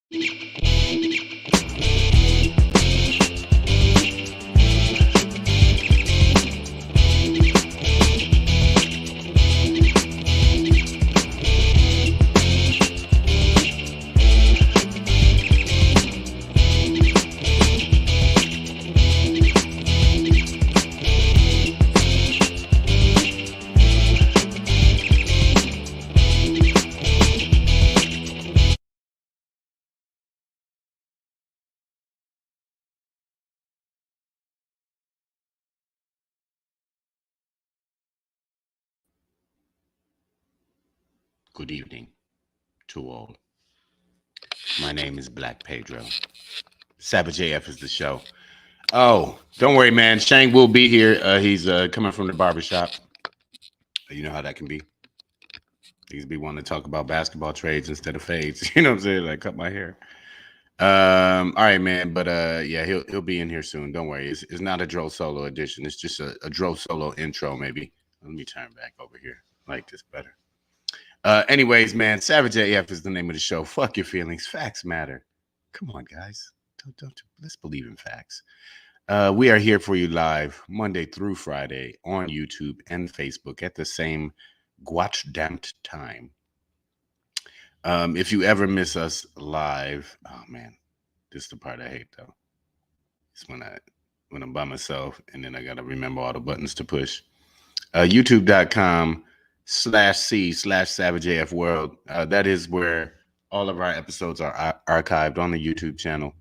Good evening to all. My name is Black Pedro. Savage AF is the show. Oh, don't worry, man. Shang will be here. He's coming from the barbershop. You know how that can be. He's be wanting to talk about basketball trades instead of fades. You know what I'm saying? Like cut my hair. All right, man. But yeah, he'll be in here soon. Don't worry. It's not a Dro solo edition. It's just a Dro solo intro, maybe. Let me turn back over here. I like this better. Anyways, man, Savage AF is the name of the show. Fuck your feelings. Facts matter. Come on, guys. Don't let's believe in facts. We are here for you live Monday through Friday on YouTube and Facebook at the same goddamned time. If you ever miss us live, oh man, this is the part I hate though. It's when I'm by myself and then I gotta remember all the buttons to push. YouTube.com/C/Savage World. That is where all of our episodes are archived on the YouTube channel.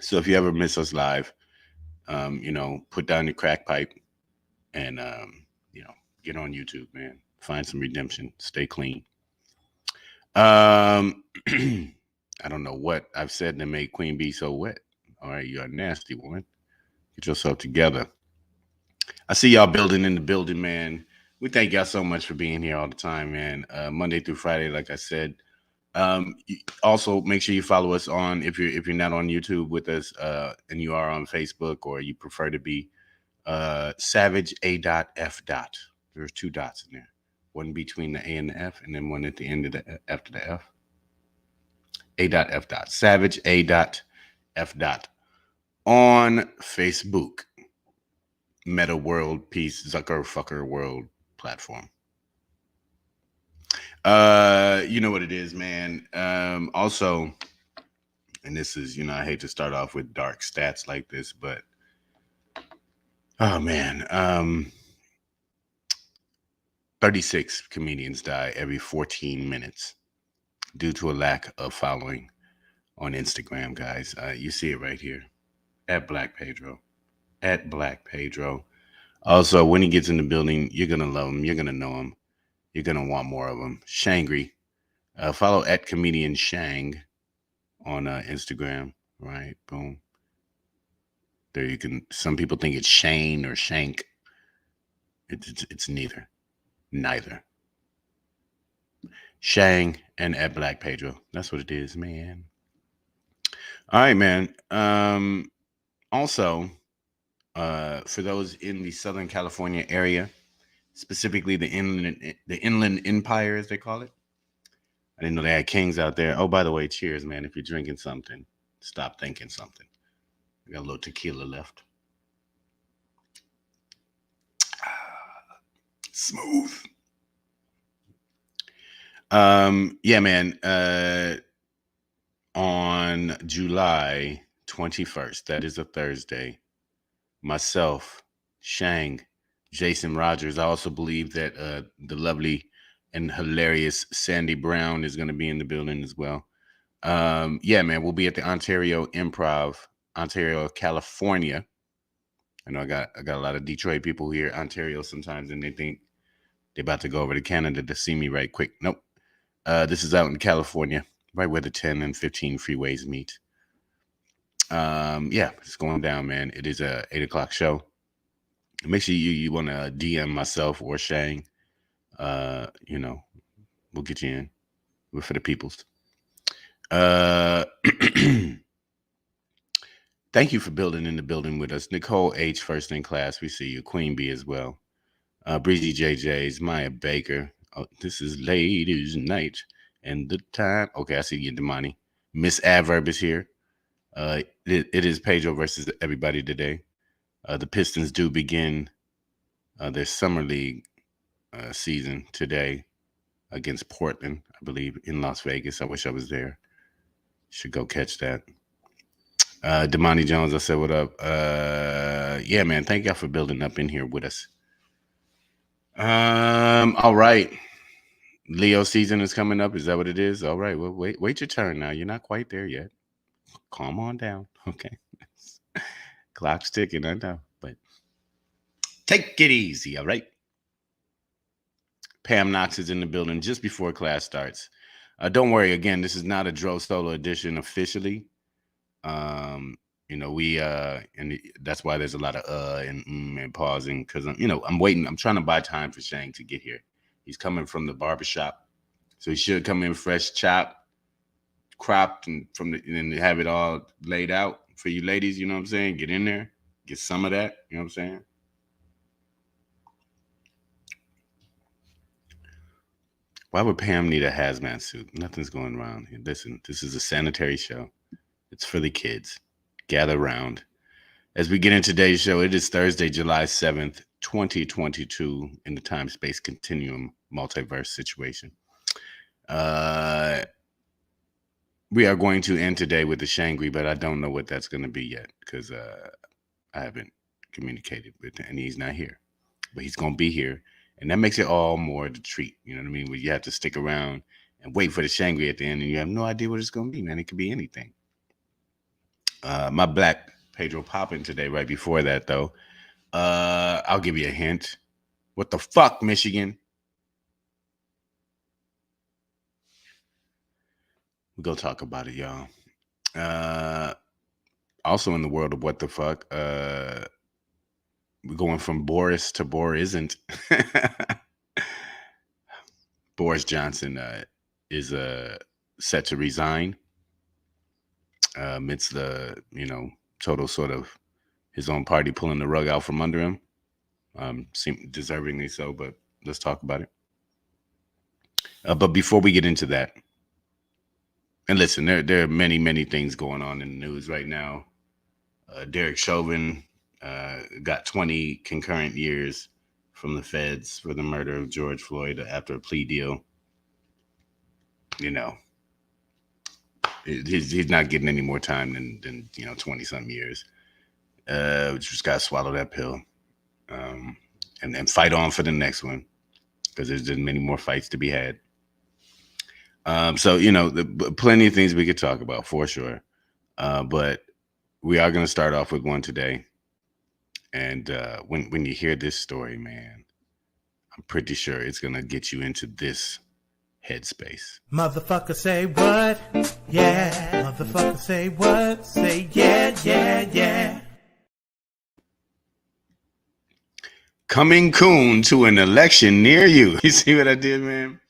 So if you ever miss us live, put down your crack pipe and, get on YouTube, man. Find some redemption. Stay clean. I don't know what I've said to make Queen Bee so wet. All right, you're a nasty woman. Get yourself together. I see y'all building in the building, man. We thank y'all so much for being here all the time, man. Monday through Friday, like I said. Also, make sure you follow us on if you're not on YouTube with us, and you are on Facebook or you prefer to be Savage A.F. There's 2 dots in there, one between the A and the F, and then one at the end of the after the F. A.F. Savage A.F. on Facebook. Meta World Peace Zucker Fucker World platform. You know what it is, man. Also, and this is, I hate to start off with dark stats like this, but oh man, 36 comedians die every 14 minutes due to a lack of following on Instagram, guys. You see it right here at Black Pedro. At Black Pedro. Also, when he gets in the building, you're gonna love him. You're gonna know him. You're gonna want more of him. Shangry. Follow at comedian Shang on Instagram. Right, boom. There you can. Some people think it's Shane or Shank. It's neither. Shang and at Black Pedro. That's what it is, man. All right, man. Also, for those in the Southern California area, specifically the Inland Empire, as they call it. I didn't know they had kings out there. Oh, by the way, cheers, man. If you're drinking something, stop thinking something. I got a little tequila left. Smooth. Yeah, man. On July 21st, that is a Thursday, myself, Shang, Jason Rogers. I also believe that the lovely and hilarious Sandy Brown is going to be in the building as well. Yeah, man, we'll be at the Ontario Improv, Ontario, California. I know I got a lot of Detroit people here, Ontario sometimes, and they think they're about to go over to Canada to see me right quick. Nope. This is out in California, right where the 10 and 15 freeways meet. Yeah, it's going down, man. It is a 8:00 show. Make sure you want to DM myself or Shang. We'll get you in. We're for the peoples. Thank you for building in the building with us. Nicole H, first in class. We see you. Queen B as well. Breezy JJ's, Maya Baker. Oh, this is ladies' night and the time. Okay, I see you, Damani. Miss Adverb is here. It is Pedro versus everybody today. The Pistons do begin their summer league season today against Portland, I believe, in Las Vegas. I wish I was there. Should go catch that. Damani Jones, I said, what up? Yeah, man, thank y'all for building up in here with us. All right. Leo season is coming up. Is that what it is? All right. Well, wait your turn now. You're not quite there yet. Calm on down. Okay. Clock's ticking, I know. But take it easy, all right? Pam Knox is in the building just before class starts. Don't worry, again, this is not a Dro Solo edition officially. We and that's why there's a lot of and pausing, because I'm waiting. I'm trying to buy time for Shang to get here. He's coming from the barbershop, so he should come in fresh, chopped, cropped, and have it all laid out for you ladies. You know what I'm saying? Get in there, get some of that. You know what I'm saying? Why would Pam need a hazmat suit? Nothing's going around here. Listen, this is a sanitary show. It's for the kids. Gather round. As we get into today's show, it is Thursday, July 7th, 2022, in the time-space continuum multiverse situation. We are going to end today with the Shangry, but I don't know what that's going to be yet, because I haven't communicated with him, and he's not here. But he's going to be here, and that makes it all more the treat. You know what I mean? Where you have to stick around and wait for the Shangry at the end, and you have no idea what it's going to be, man. It could be anything. My black Pedro popping today right before that, though. I'll give you a hint. What the fuck, Michigan? We'll go talk about it, y'all. Also in the world of what the fuck, we're going from Boris to BORISN'T. Boris Johnson is set to resign amidst the, total sort of his own party pulling the rug out from under him. Seem deservingly so, but let's talk about it. But before we get into that, and listen, there are many, many things going on in the news right now. Derek Chauvin got 20 concurrent years from the feds for the murder of George Floyd after a plea deal. He's not getting any more time than 20-some years. Just got to swallow that pill and fight on for the next one, because there's just many more fights to be had. So, plenty of things we could talk about for sure. But we are going to start off with one today. And when you hear this story, man, I'm pretty sure it's going to get you into this headspace. Motherfucker say what? Yeah. Motherfucker say what? Say yeah, yeah, yeah. Coming Coon to an election near you. You see what I did, man?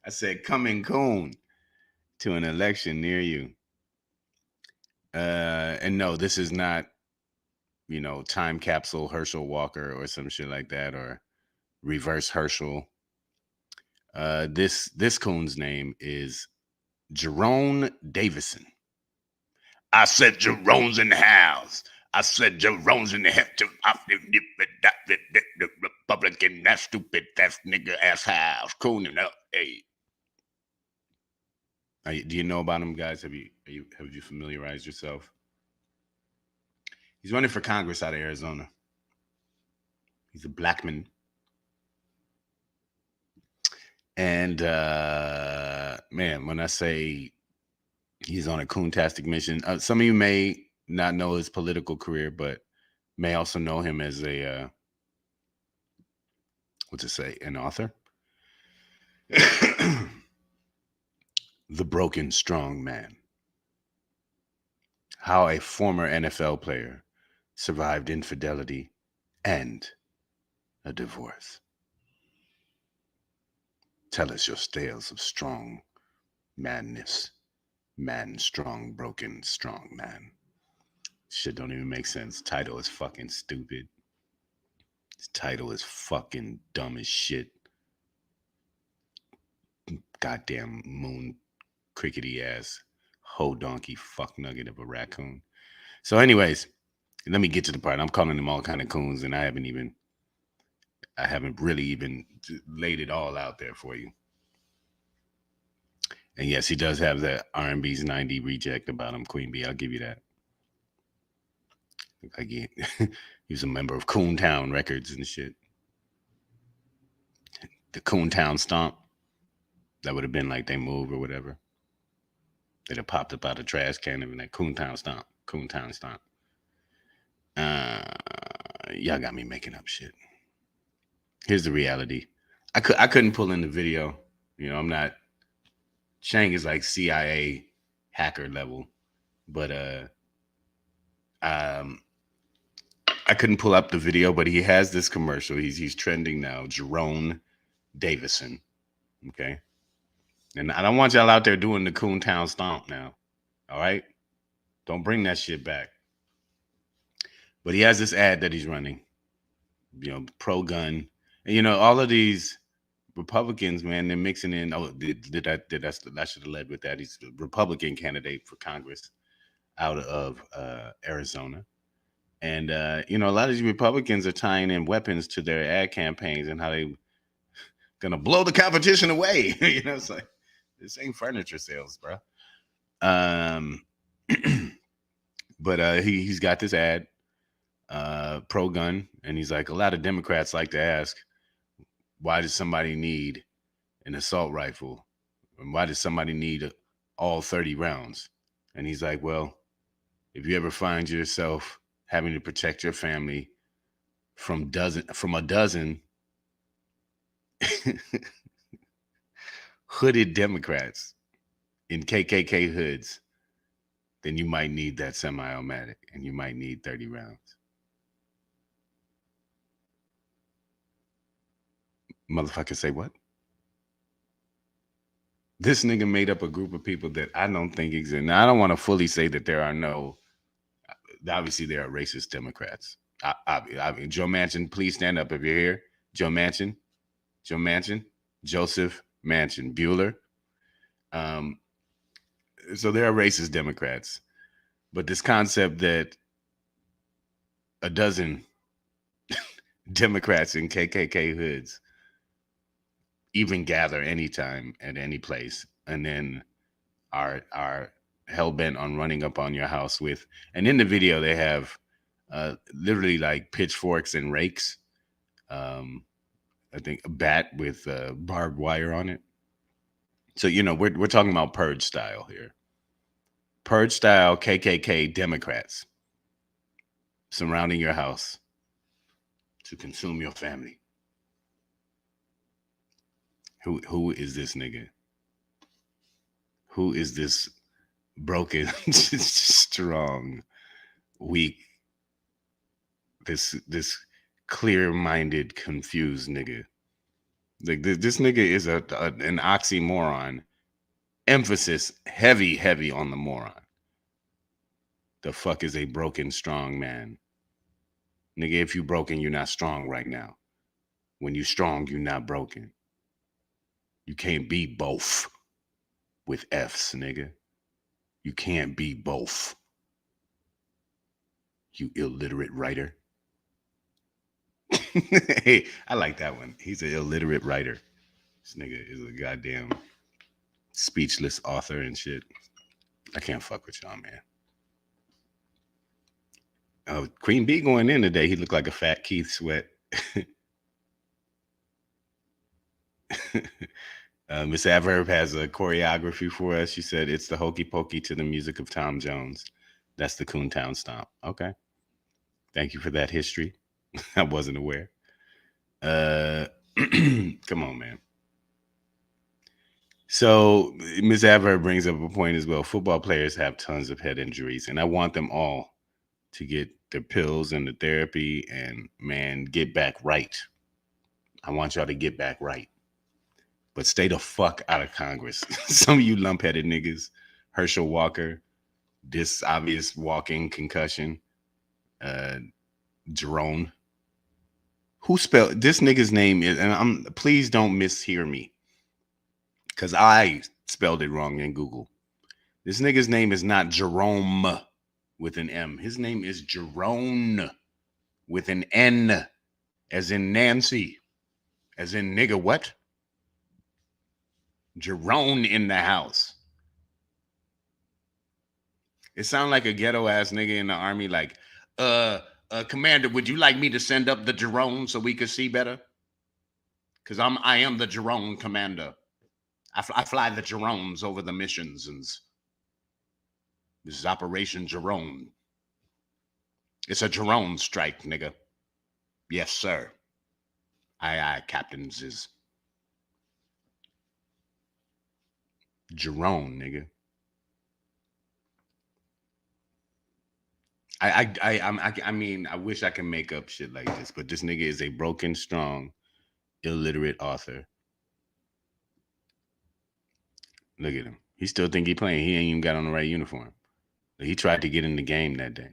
I said coming Coon to an election near you. And no, this is not, time capsule Herschel Walker or some shit like that, or reverse Herschel. This Coon's name is Jerome Davison. I said Jerome's in the house. I said Jerome's in the house. The Republican, that stupid, that nigga ass house. Coon, hey. Do you know about him, guys? Have you familiarized yourself? He's running for Congress out of Arizona. He's a black man. And man, when I say he's on a coontastic mission, some of you may not know his political career, but may also know him as a an author. The Broken Strong Man. How a former NFL player survived infidelity and a divorce. Tell us your tales of strong madness. Man, strong, broken, strong man. Shit don't even make sense. Title is fucking stupid. This title is fucking dumb as shit. Goddamn moon crickety ass Ho donkey fuck nugget of a raccoon. So, anyways, let me get to the part. I'm calling them all kind of coons, and I haven't really even laid it all out there for you. And yes, he does have that R&B's 90 reject about him, Queen Bee. I'll give you that. Again, he was a member of Coon Town Records and shit. The Coon Town Stomp. That would have been like they moved or whatever. They'd have popped up out of trash can and that Coon Town Stomp. Coon Town Stomp. Y'all got me making up shit. Here's the reality. I couldn't pull in the video. You know, I'm not. Shang is like CIA hacker level, but I couldn't pull up the video. But he has this commercial. He's trending now. Jerome Davison. Okay, and I don't want y'all out there doing the Coon Town Stomp now. All right, don't bring that shit back. But he has this ad that he's running. You know, pro gun, and you know all of these Republicans, man, they're mixing in. Oh, I should have led with that. He's a Republican candidate for Congress out of Arizona. And, you know, a lot of these Republicans are tying in weapons to their ad campaigns and how they going to blow the competition away. You know, it's like, this ain't furniture sales, bro. But he's got this ad, pro-gun, and he's like, a lot of Democrats like to ask, why does somebody need an assault rifle? And why does somebody need all 30 rounds? And he's like, well, if you ever find yourself having to protect your family from a dozen hooded Democrats in KKK hoods, then you might need that semi-automatic and you might need 30 rounds. Motherfucker say what? This nigga made up a group of people that I don't think exist. Now, I don't want to fully say that there are no, obviously there are racist Democrats. I mean, Joe Manchin, please stand up if you're here. Joe Manchin, Joseph Manchin, Bueller. So there are racist Democrats. But this concept that a dozen Democrats in KKK hoods even gather anytime at any place and then are hell-bent on running up on your house with, and in the video they have literally like pitchforks and rakes, I think a bat with barbed wire on it. So, you know, we're talking about purge style here. Purge style KKK Democrats surrounding your house to consume your family. Who is this nigga? Who is this broken, strong, weak, this clear-minded, confused nigga? Like this nigga is an oxymoron. Emphasis heavy on the moron. The fuck is a broken, strong man? Nigga, if you broken, you're not strong right now. When you strong, you're not broken. You can't be both with F's, nigga. You can't be both. You illiterate writer. Hey, I like that one. He's an illiterate writer. This nigga is a goddamn speechless author and shit. I can't fuck with y'all, man. Oh, Queen Bee going in today. He looked like a fat Keith Sweat. Miss Adverb has a choreography for us. She said it's the hokey pokey to the music of Tom Jones. That's the Coon Town Stomp. Okay. Thank you for that history. I wasn't aware. Come on, man. So Miss Adverb brings up a point as well. Football players have tons of head injuries, and I want them all to get their pills and the therapy and, man, get back right. I want y'all to get back right. But stay the fuck out of Congress. Some of you lump-headed niggas, Herschel Walker, this obvious walking concussion, Jerome. Who spelled this nigga's name is, and please don't mishear me, because I spelled it wrong in Google. This nigga's name is not Jerome with an M. His name is Jerome with an N, as in Nancy, as in nigga what? Jerome in the house. It sounds like a ghetto ass nigga in the army, like, Commander, would you like me to send up the Jerome so we could see better? Because I am the Jerome commander. I fly the Jeromes over the missions, and this is Operation Jerome. It's a Jerome strike, nigga. Yes, sir. Aye, captains is Jerome, nigga. I mean, I wish I could make up shit like this, but this nigga is a broken, strong, illiterate author. Look at him. He still think he playing. He ain't even got on the right uniform. He tried to get in the game that day,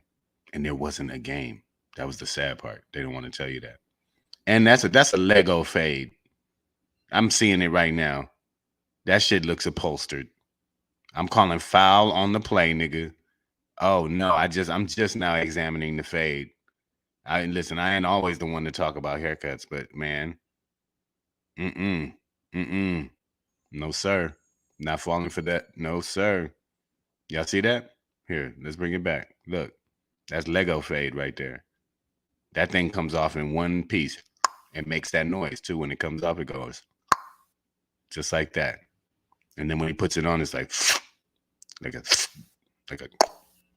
and there wasn't a game. That was the sad part. They don't want to tell you that. And that's a Lego fade. I'm seeing it right now. That shit looks upholstered. I'm calling foul on the play, nigga. Oh no, I'm just now examining the fade. Listen, I ain't always the one to talk about haircuts, but man, no sir, not falling for that. No sir. Y'all see that? Here, let's bring it back. Look, that's Lego fade right there. That thing comes off in one piece. It makes that noise too when it comes off. It goes just like that, and then when he puts it on, it's like a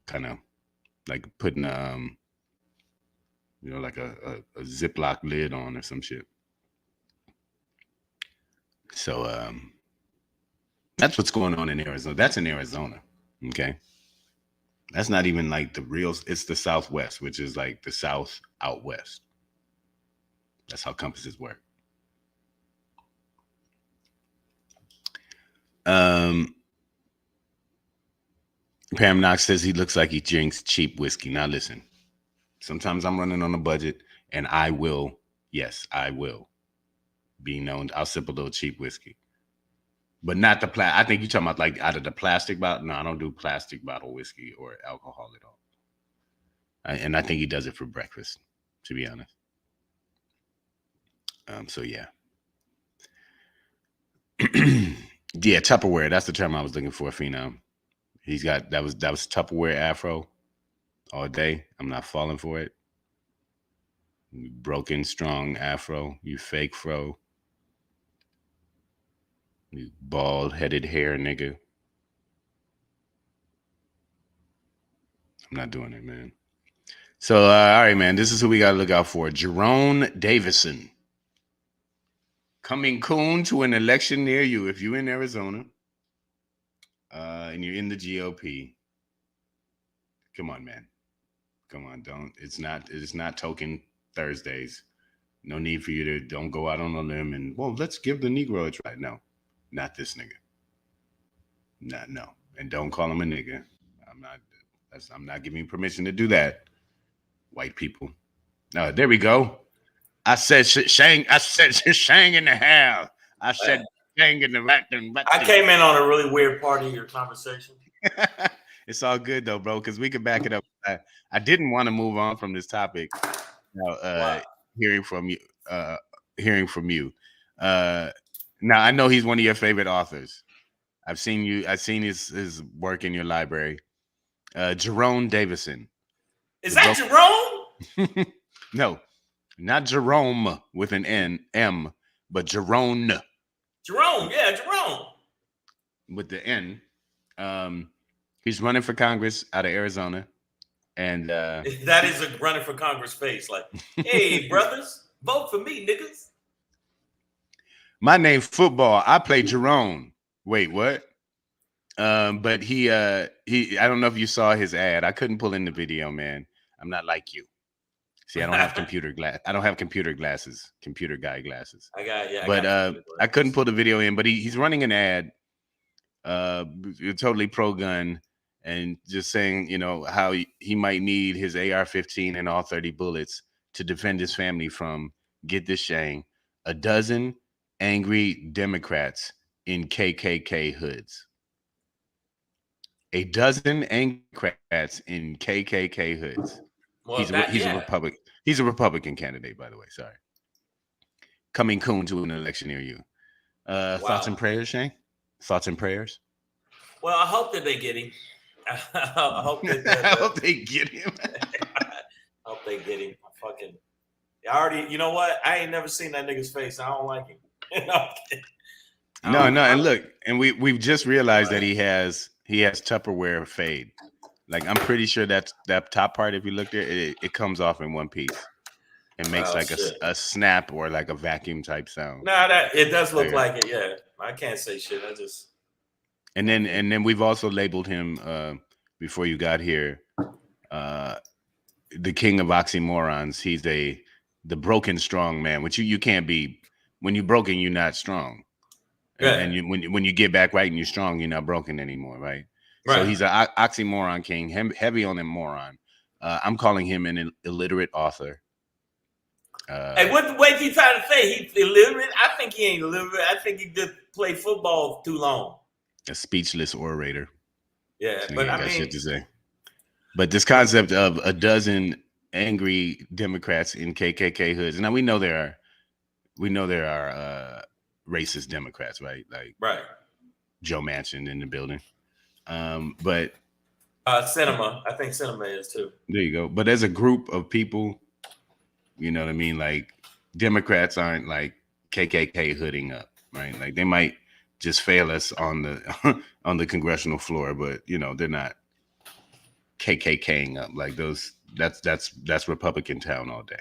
kind of like putting like a Ziploc lid on or some shit. So that's what's going on in Arizona. That's in Arizona, okay? That's not even like the real. It's the Southwest, which is like the South out west. That's how compasses work. Pam Knox says he looks like he drinks cheap whiskey. Now listen, sometimes I'm running on a budget, and I will be known. I'll sip a little cheap whiskey, but not the I think you're talking about like out of the plastic bottle. No, I don't do plastic bottle whiskey or alcohol at all. And I think he does it for breakfast, to be honest. So yeah. Yeah, Tupperware. That's the term I was looking for, Phenom. He's got that was Tupperware afro all day. I'm not falling for it. Broken, strong afro. You fake fro. You bald-headed hair, nigga. I'm not doing it, man. So, all right, man. This is who we got to look out for. Jerome Davison. Coming Coon to an election near you. If you're in Arizona and you're in the GOP, come on, man. Come on, don't. It's not token Thursdays. No need for you to don't go out on a limb and, well, let's give the Negro a try. No, not this nigga. No. And don't call him a nigga. I'm not giving you permission to do that. White people. There we go. I said Shang. I said Shang in the house. I said Shang in the rat. I came in on a really weird part of your conversation. It's all good though, bro, because we can back it up. I didn't want to move on from this topic. Hearing from you. Now I know he's one of your favorite authors. I've seen his work in your library. Jerome Davison. Is that Jerome? No, not Jerome with an M, but Jerome. Jerome, yeah, Jerome. With the N. He's running for Congress out of Arizona. And that is a running for Congress face. Like, hey, brothers, vote for me, niggas. My name's Football. I play Jerome. Wait, what? But he I don't know if you saw his ad. I couldn't pull in the video, man. I'm not like you. See, I don't have computer glasses, computer guy glasses. I couldn't pull the video in, but he's running an ad, totally pro-gun, and just saying, how he might need his AR-15 and all 30 bullets to defend his family from, get this, Shane, a dozen angry Democrats in KKK hoods. a dozen Democrats in KKK hoods. Well, He's a Republican. He's a Republican candidate, by the way. Sorry. Coming Coon to an election near you. Thoughts and prayers, Shane? Thoughts and prayers? Well, I hope that they get him. I hope that I hope they get him. I hope they get him. I already, you know what? I ain't never seen that nigga's face. I don't like him. No, and look, and we've just realized that he has Tupperware fade. Like I'm pretty sure that top part, if you look there, it comes off in one piece. It makes a snap or like a vacuum type sound. No, that it does look like it. Yeah, I can't say shit. I just. And then we've also labeled him before you got here, the king of oxymorons. He's the broken strong man, which you can't be. When you're broken, you're not strong. And when you get back right and you're strong, you're not broken anymore, right? So he's an oxymoron king, heavy on the moron. I'm calling him an illiterate author. Hey, what you trying to say? He's illiterate? I think he ain't illiterate. I think he just played football too long. A speechless orator. Yeah, So but I mean, shit to say. But this concept of a dozen angry Democrats in KKK hoods. Now we know there are racist Democrats, right? Like Joe Manchin in the building. But Cinema, I think Cinema is too. There you go. But as a group of people, you know what I mean? Like Democrats aren't like KKK hooding up, right? Like they might just fail us on the on the congressional floor, but you know they're not KKKing up like those. That's Republican town all day.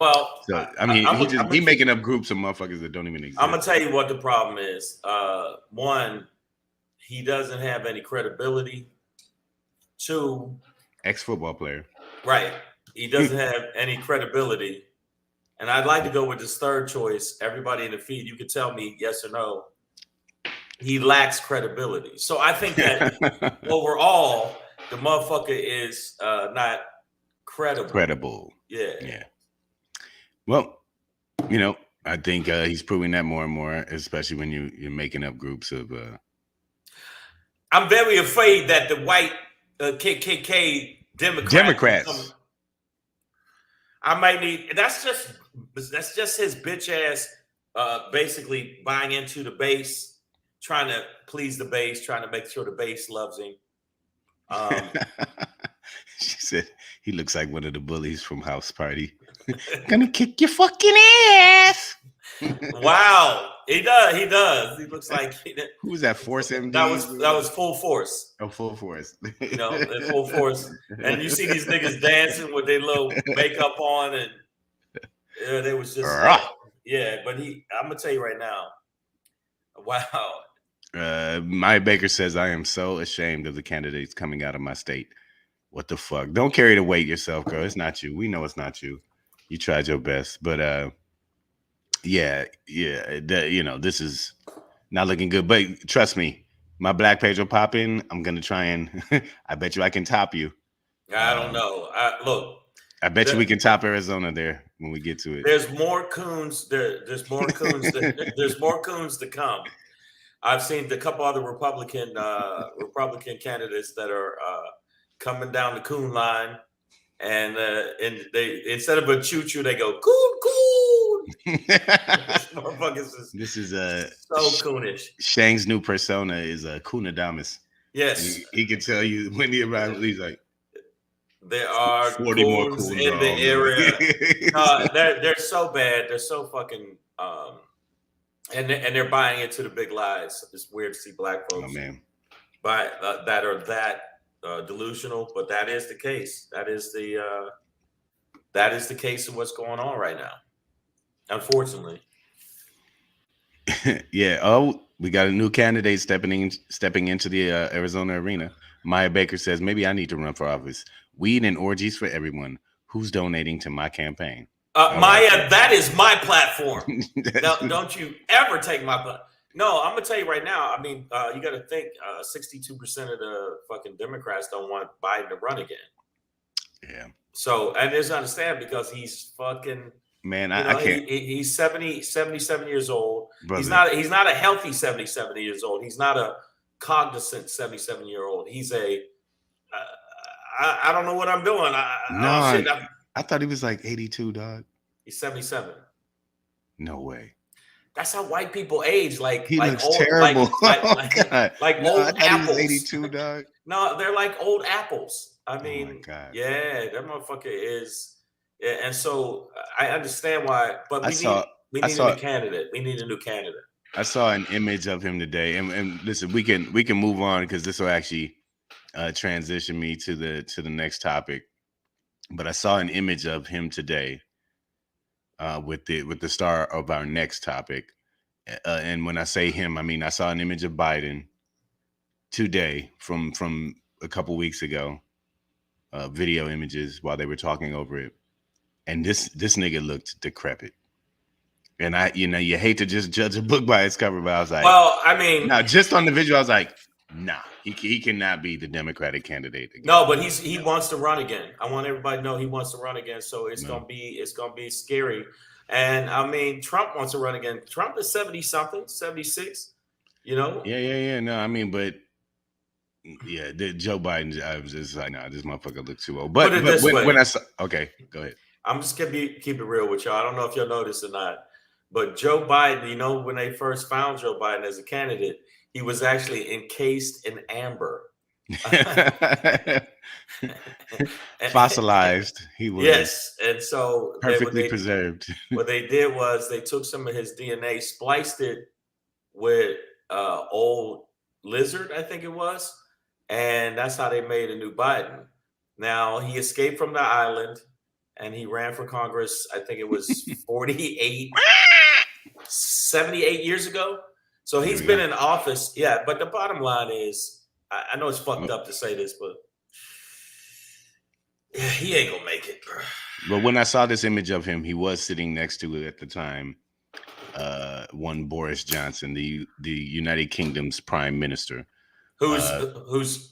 Well, so I mean, he making up groups of motherfuckers that don't even exist. I'm gonna tell you what the problem is. One, he doesn't have any credibility. Two, ex-football player. Right. He doesn't have any credibility. And I'd like to go with this third choice. Everybody in the feed, you can tell me yes or no. He lacks credibility. So I think that overall, the motherfucker is not credible. Credible. Yeah. Well, you know, I think he's proving that more and more, especially when you're making up groups of. I'm very afraid that the white KKK Democrats. I might need. That's just his bitch ass. Basically buying into the base, trying to please the base, trying to make sure the base loves him. She said he looks like one of the bullies from House Party. Gonna kick your fucking ass. Wow, he does. He does. He looks like. Who was that? Force MD. That was Full Force. Oh, Full Force. You know, Full Force. And you see these niggas dancing with their little makeup on, and they was just yeah. But I'm gonna tell you right now. Wow. Maya Baker says, "I am so ashamed of the candidates coming out of my state. What the fuck? Don't carry the weight yourself, girl. It's not you. We know it's not you. You tried your best, but yeah. You know, this is not looking good. But trust me, my Black Pedro pop in. I'm gonna try and I bet you I can top you. I don't know. Look, I bet you we can top Arizona there when we get to it. There's more coons. There's more coons. There's more coons to come. I've seen a couple other Republican candidates that are coming down the coon line, and they instead of a choo-choo, they go coon. This is so coonish. Shang's new persona is a Coonadamus. Yes, he can tell you when he arrives. He's like, there are 40 more coons coons in the area. They're so bad. They're so fucking. And they're buying into the big lies. It's weird to see black folks buy that are that delusional, but that is the case. That is the case of what's going on right now. Unfortunately. Yeah. Oh, we got a new candidate stepping into the Arizona arena. Maya Baker says, maybe I need to run for office. Weed and orgies for everyone. Who's donating to my campaign? Maya, that is my platform. Now, don't you ever take my platform. No, I'm gonna tell you right now. I mean, you got to think 62% of the fucking Democrats don't want Biden to run again. Yeah. So, and there's understand because he's fucking man. I can't. He's 77 years old. Brother. He's not a healthy 77 years old. He's not a cognizant 77-year-old. He's a I don't know what I'm doing. No, shit, I thought he was like 82, dog. he's 77. No way. That's how white people age. Like He looks old, terrible. like No, I old thought apples. he was 82, dog. No, they're like old apples. I mean, my God. yeah, that motherfucker is. Yeah, and so I understand why, but we need a new candidate. We need a new candidate. I saw an image of him today, and listen, we can move on because this will actually transition me to the next topic. But I saw an image of him today with the star of our next topic, and when I say him, I mean I saw an image of Biden today from a couple weeks ago, video images while they were talking over it, and this nigga looked decrepit. And you hate to just judge a book by its cover, but I was like, well, I mean, now just on the visual, I was like, nah, he cannot be the Democratic candidate again. No, but he wants to run again. I want everybody to know he wants to run again. So it's gonna be scary. And I mean, Trump wants to run again. Trump is 70-something, 76. You know? Yeah. No, I mean, but yeah, Joe Biden. I was just like, nah, this motherfucker looks too old. But when I saw, okay, go ahead. I'm just gonna keep it real with y'all. I don't know if you'll notice or not, but Joe Biden, you know, when they first found Joe Biden as a candidate, he was actually encased in amber. Fossilized. He was. Yes, and so perfectly preserved. What they did was they took some of his DNA, spliced it with old lizard, I think it was, and that's how they made a new Biden. Now he escaped from the island and he ran for Congress. I think it was 78 years ago. So he's been in office. Yeah, but the bottom line is, I know it's fucked up to say this, but he ain't gonna make it, bro. But when I saw this image of him, he was sitting next to it at the time. One Boris Johnson, the United Kingdom's prime minister. Who's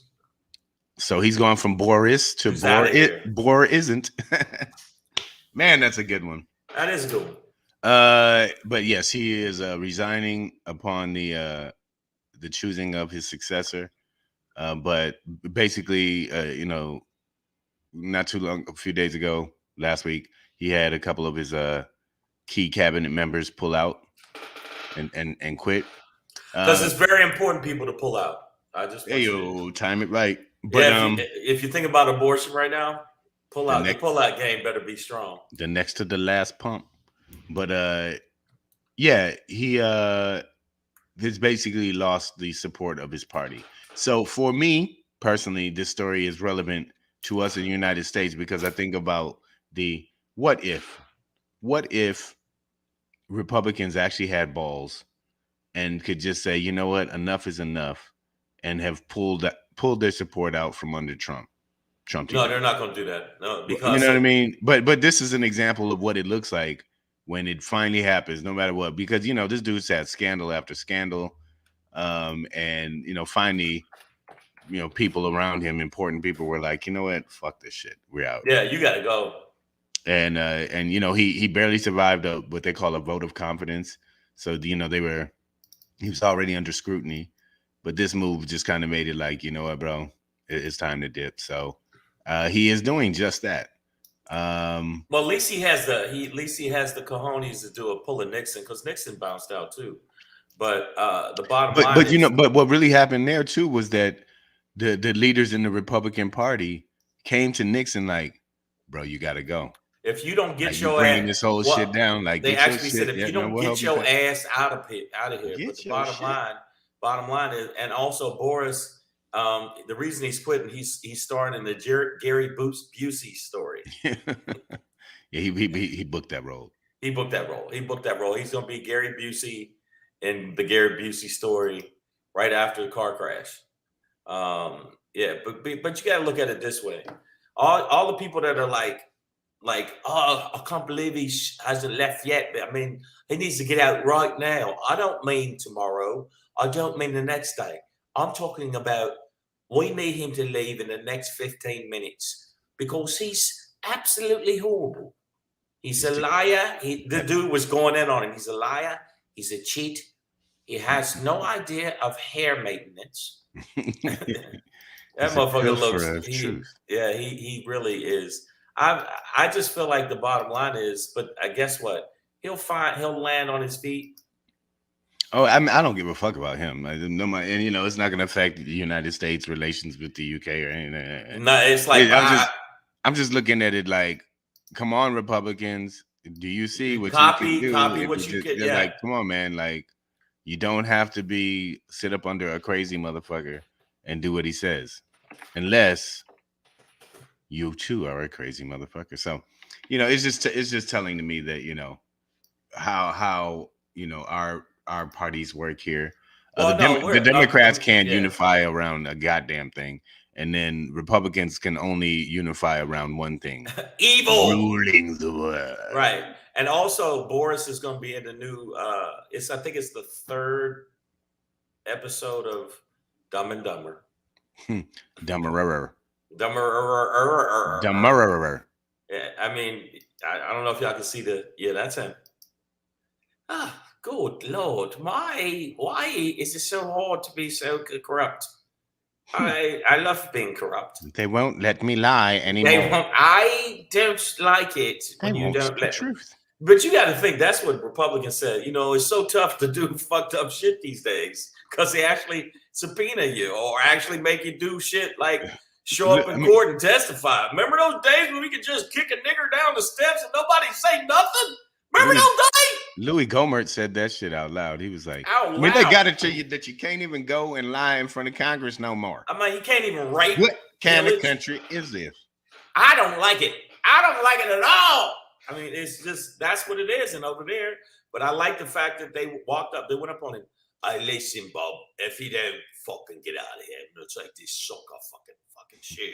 so he's going from Boris to Bor isn't. Man, that's a good one. That is a good one. But yes, he is resigning upon the choosing of his successor. But basically, not too long, a few days ago, last week, he had a couple of his key cabinet members pull out and quit. Because it's very important people to pull out. I just time it right. But yeah, if you think about abortion right now, the pull-out game better be strong. The next to the last pump. But yeah, he has basically lost the support of his party. So for me personally, this story is relevant to us in the United States because I think about the what if Republicans actually had balls and could just say, you know what, enough is enough, and have pulled their support out from under Trump. No, they're not going to do that. No, because you know what I mean. But this is an example of what it looks like when it finally happens, no matter what. Because this dude's had scandal after scandal, and finally, people around him, important people, were like, you know what, fuck this shit, we're out. Yeah, you got to go. And he barely survived what they call a vote of confidence. So he was already under scrutiny, but this move just kind of made it like, you know what, bro, it's time to dip. So he is doing just that. Well, at least he has the cojones to do a pull of Nixon, because Nixon bounced out too. But the bottom line, but what really happened there too was that the leaders in the Republican Party came to Nixon like, bro, you got to go. If you don't get your bringing this whole shit down, like they actually said, if you don't get your ass out of here. But the bottom line is, and also Boris, the reason he's quitting, he's starring in the Gary Busey story. Yeah, he booked that role. He booked that role. He's gonna be Gary Busey in the Gary Busey story right after the car crash. Yeah, but you gotta look at it this way. All the people that are like, oh, I can't believe he hasn't left yet. But I mean, he needs to get out right now. I don't mean tomorrow. I don't mean the next day. I'm talking about we need him to leave in the next 15 minutes because he's absolutely horrible. He's a liar. The dude was going in on him. He's a liar. He's a cheat. He has no idea of hair maintenance. That He's a motherfucker looks. pilferer of truth. He really is. I just feel like the bottom line is, but I guess what he'll land on his feet. Oh, I don't give a fuck about him. And it's not going to affect the United States relations with the UK or anything. No, it's like I'm just looking at it like, come on, Republicans, do you see what copy, you can do? Copy what you get. Yeah, like, come on, man, like you don't have to sit up under a crazy motherfucker and do what he says, unless you too are a crazy motherfucker. So, it's just telling to me that how our parties work here. The Democrats can't unify around a goddamn thing, and then Republicans can only unify around one thing: evil, ruling the world. Right, and also Boris is going to be in the new. I think it's the 3rd episode of Dumb and Dumber. Dumberer. Yeah, I mean, I don't know if y'all can see that's him. Ah, good Lord, why is it so hard to be so corrupt? I love being corrupt. They won't let me lie anymore. I don't like it when you don't let truth. But you got to think that's what Republicans said. It's so tough to do fucked up shit these days because they actually subpoena you or actually make you do shit like show up in court and testify. Remember those days when we could just kick a nigger down the steps and nobody say nothing? Remember those days? Louis Gohmert said that shit out loud. He was like, out loud. When they got it to you that you can't even go and lie in front of Congress no more. I mean, you can't even write. What kind of country is this? I don't like it. I don't like it at all. I mean, it's just, that's what it is. And over there, but I like the fact that they walked up, they went up on him. Listen, Bob, if you don't fucking get out of here, I'm going to take this sock off fucking shoe.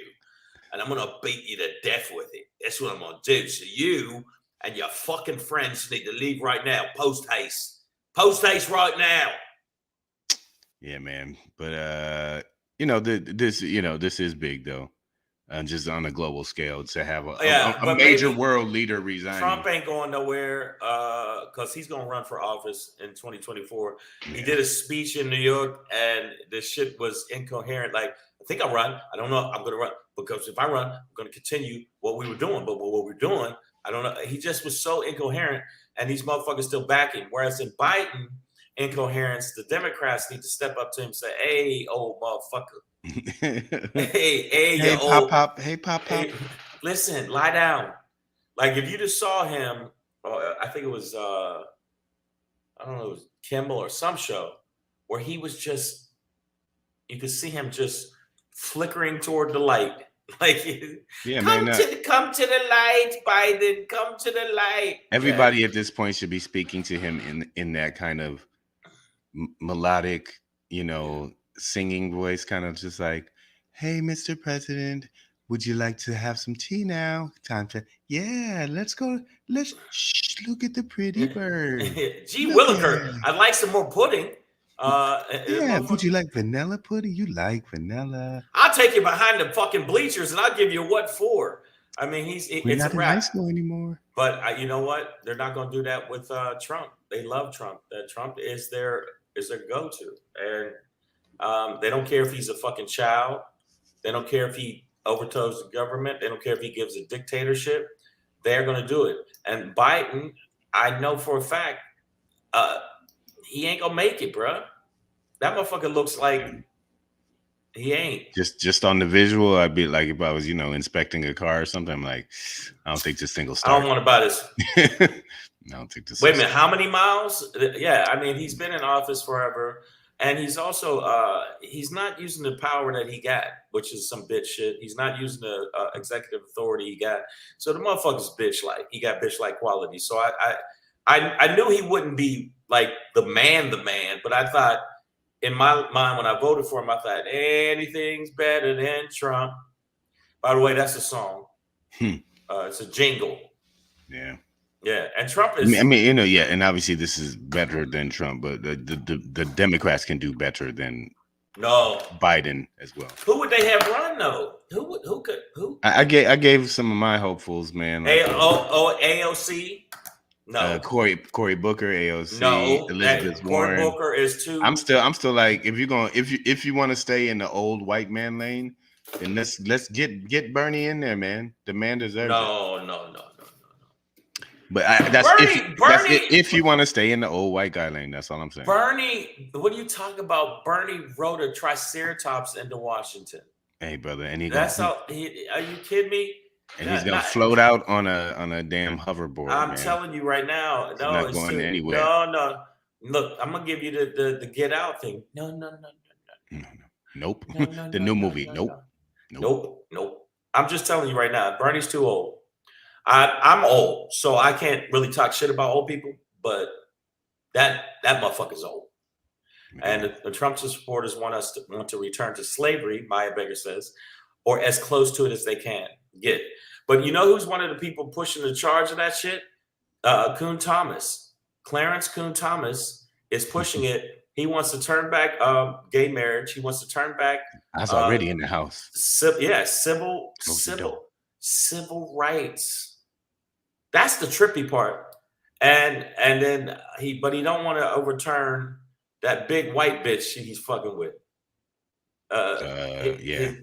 And I'm going to beat you to death with it. That's what I'm going to do. So you and your fucking friends need to leave right now. Post haste. Post haste right now. Yeah, man. But, this is big, though. Just on a global scale to have a major world leader resign. Trump ain't going nowhere because he's going to run for office in 2024. Yeah. He did a speech in New York and the shit was incoherent. Like, I think I'll run. I don't know. I'm going to run because if I run, I'm going to continue what we were doing. But what we're doing, I don't know. He just was so incoherent and these motherfuckers still backing. Whereas in Biden, incoherence, the Democrats need to step up to him and say, hey, old motherfucker. hey, pop. Listen, lie down. Like if you just saw him, I think it was I don't know, it was Kimmel or some show where he was just, you could see him just flickering toward the light. Like, come to the light, Biden. Come to the light. Everybody at this point should be speaking to him in that kind of melodic, singing voice, kind of just like, hey, Mr. President, would you like to have some tea now? Time to, let's go. Let's look at the pretty bird. Gee Williker, I'd like some more pudding. Would you like vanilla pudding? You like vanilla? I'll take you behind the fucking bleachers and I'll give you what for. I mean, we're not in high school anymore. But you know what? They're not going to do that with Trump. They love Trump. Trump is their go-to, and they don't care if he's a fucking child. They don't care if he overthrows the government. They don't care if he gives a dictatorship. They're going to do it. And Biden, I know for a fact, he ain't gonna make it, bro. That motherfucker looks like he ain't. Just on the visual, I'd be like, if I was, inspecting a car or something, I'm like, I don't think this thing will start. I don't want to buy this. I don't think this. Wait a minute, how many miles? Yeah, I mean, he's been in office forever, and he's also he's not using the power that he got, which is some bitch shit. He's not using the executive authority he got. So the motherfucker's bitch-like. He got bitch-like quality. So I knew he wouldn't be like the man, but I thought in my mind when I voted for him, I thought anything's better than Trump. By the way, that's a song. It's a jingle. Yeah. Yeah, and Trump is. I mean, and obviously this is better than Trump, but the Democrats can do better than Biden as well. Who would they have run though? Who could? I gave some of my hopefuls, man. Like, AOC. No. Cory Booker, AOC, No. Elizabeth Cory Warren. Booker is too. I'm still like, if you want to stay in the old white man lane, then let's get Bernie in there, man. The man deserves it. No. But that's Bernie. if you want to stay in the old white guy lane. That's all I'm saying. Bernie, what are you talking about? Bernie rode a Triceratops into Washington. Hey, brother, and are you kidding me? And he's gonna float out on a damn hoverboard. I'm telling you right now. No, it's not going anywhere. No. Look, I'm gonna give you the Get Out thing. No. Nope. The new movie. Nope. I'm just telling you right now. Bernie's too old. I'm old, so I can't really talk shit about old people. But that motherfucker's old. And the Trump supporters want to return to slavery. Maya Baker says, or as close to it as they can get. But you know who's one of the people pushing the charge of that shit? Coon Thomas. Clarence Coon Thomas is pushing it. He wants to turn back gay marriage. He wants to turn back. That's already in the house. Civil rights. That's the trippy part. And then he don't want to overturn that big white bitch he's fucking with.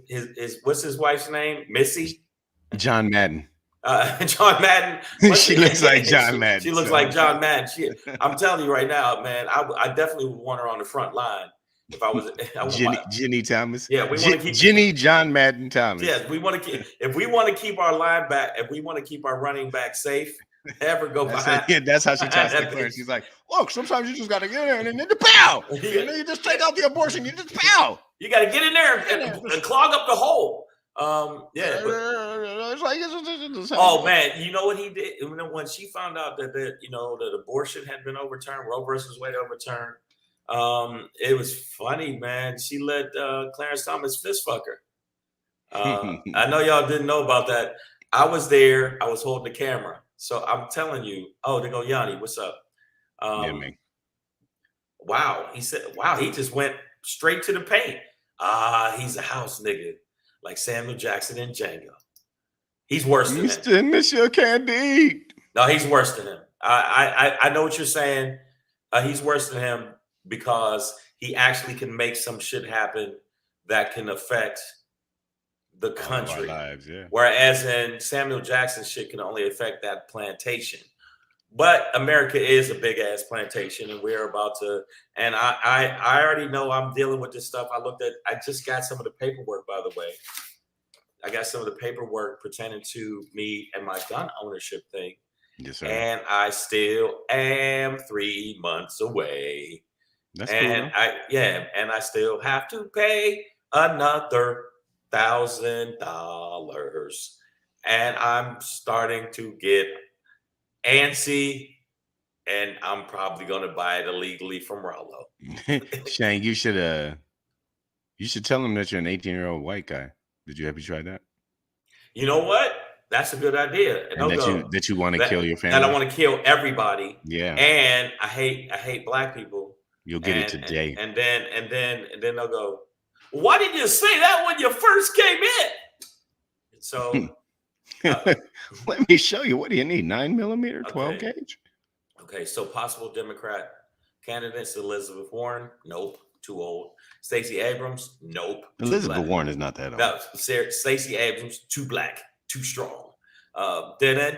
His what's his wife's name? Missy? John Madden. John Madden. She looks like John Madden. She looks like John Madden. I'm telling you right now, man, I definitely would want her on the front line if I was Ginny Thomas. Yeah, we want to keep John Madden Thomas. Yes, we want to keep if we want to keep our line back, if we want to keep our running back safe, ever go behind. That's how she talks to Clarence. She's like, look, sometimes you just gotta get in and then the pow. And then you just take out the abortion, you just pow. You gotta get in there and clog up the hole. Oh man, you know what he did when she found out that abortion had been overturned, Roe versus Wade overturned. It was funny, man. She let Clarence Thomas fist fuck her. I know y'all didn't know about that. I was there. I was holding the camera, so I'm telling you. Oh, they go, Yanni, what's up? Yeah, man. Wow, he said. Wow, he just went straight to the paint. He's a house nigga. Like Samuel Jackson and Django. He's worse than him. Monsieur Candide. No, he's worse than him. I know what you're saying. He's worse than him because he actually can make some shit happen that can affect the country. Our lives, yeah. Whereas in Samuel Jackson shit can only affect that plantation. But America is a big ass plantation, and we're about to. And I already know I'm dealing with this stuff. I just got some of the paperwork, by the way. I got some of the paperwork pertaining to me and my gun ownership thing. Yes, sir. And I still am 3 months away. That's and cool. And I still have to pay another $1,000. And I'm starting to get antsy, and I'm probably gonna buy it illegally from Rollo. Shane, you should tell him that you're an 18-year-old white guy. Did you ever try that? You know what? That's a good idea. And that you want to kill your family. That I want to kill everybody. Yeah. And I hate black people. You'll get it today. And then they'll go, why didn't you say that when you first came in? So let me show you. What do you need? 9mm, 12 gauge? Okay, so possible Democrat candidates: Elizabeth Warren, nope, too old. Stacey Abrams, nope. Elizabeth Warren is not that old. No, Stacey Abrams, too black, too strong. Beto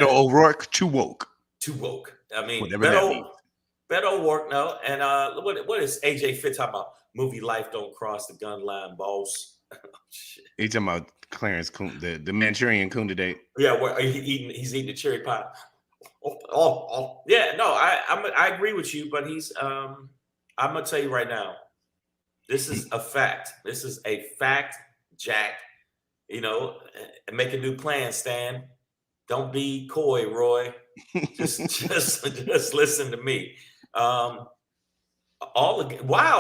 O'Rourke, too woke. Too woke. I mean, Beto O'Rourke, no. And what is AJ Fitz talking about? Movie Life Don't Cross the Gun Line, boss. Shit. He's talking about Clarence Coon, the Manchurian Coon today. Yeah, where he's eating the cherry pie. Yeah, no, I agree with you, but he's I'm gonna tell you right now, this is a fact. This is a fact, Jack. Make a new plan, Stan. Don't be coy, Roy. Just listen to me. Wow,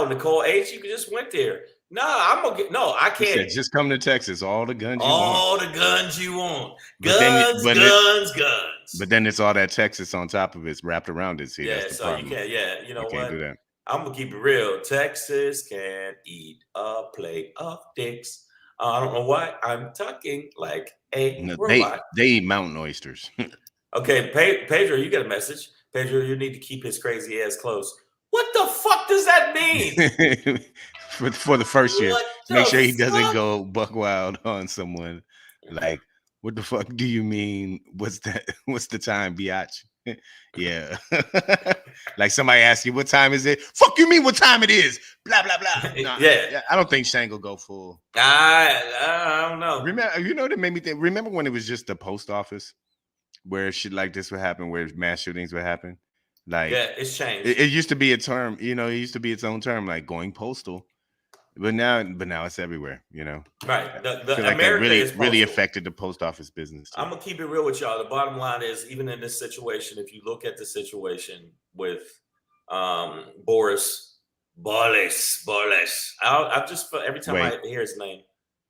Nicole H, you just went there. I can't. Said, just come to Texas. All the guns you want. All the guns you want. Guns. But then it's all that Texas on top of it, wrapped around it. See, yeah, that's the so problem. you can't. Yeah, you know you what? Can't do that. I'm gonna keep it real. Texas can't eat a plate of dicks. I don't know why I'm talking like a robot. They eat mountain oysters. Okay, Pedro, you get a message. Pedro, you need to keep his crazy ass close. What the fuck does that mean? for the first year, What make sure he the doesn't fuck? go buck wild on someone. Like, what the fuck do you mean? What's that? What's the time, biatch? Yeah. Like somebody asks you, what time is it? Fuck you mean what time it is? Blah, blah, blah. Nah, Yeah. I don't think Shang will go full. I don't know. Remember, you know that made me think. Remember when it was just the post office where shit like this would happen, where mass shootings would happen? Like, Yeah, it's changed. it used to be a term, you know, it used to be its own term, like going postal. But now it's everywhere, you know. Right. I The feel like America that is really postal. affected the post office business too. I'm gonna keep it real with y'all. The bottom line is, even in this situation, if you look at the situation with Boris, I just every time I hear his name,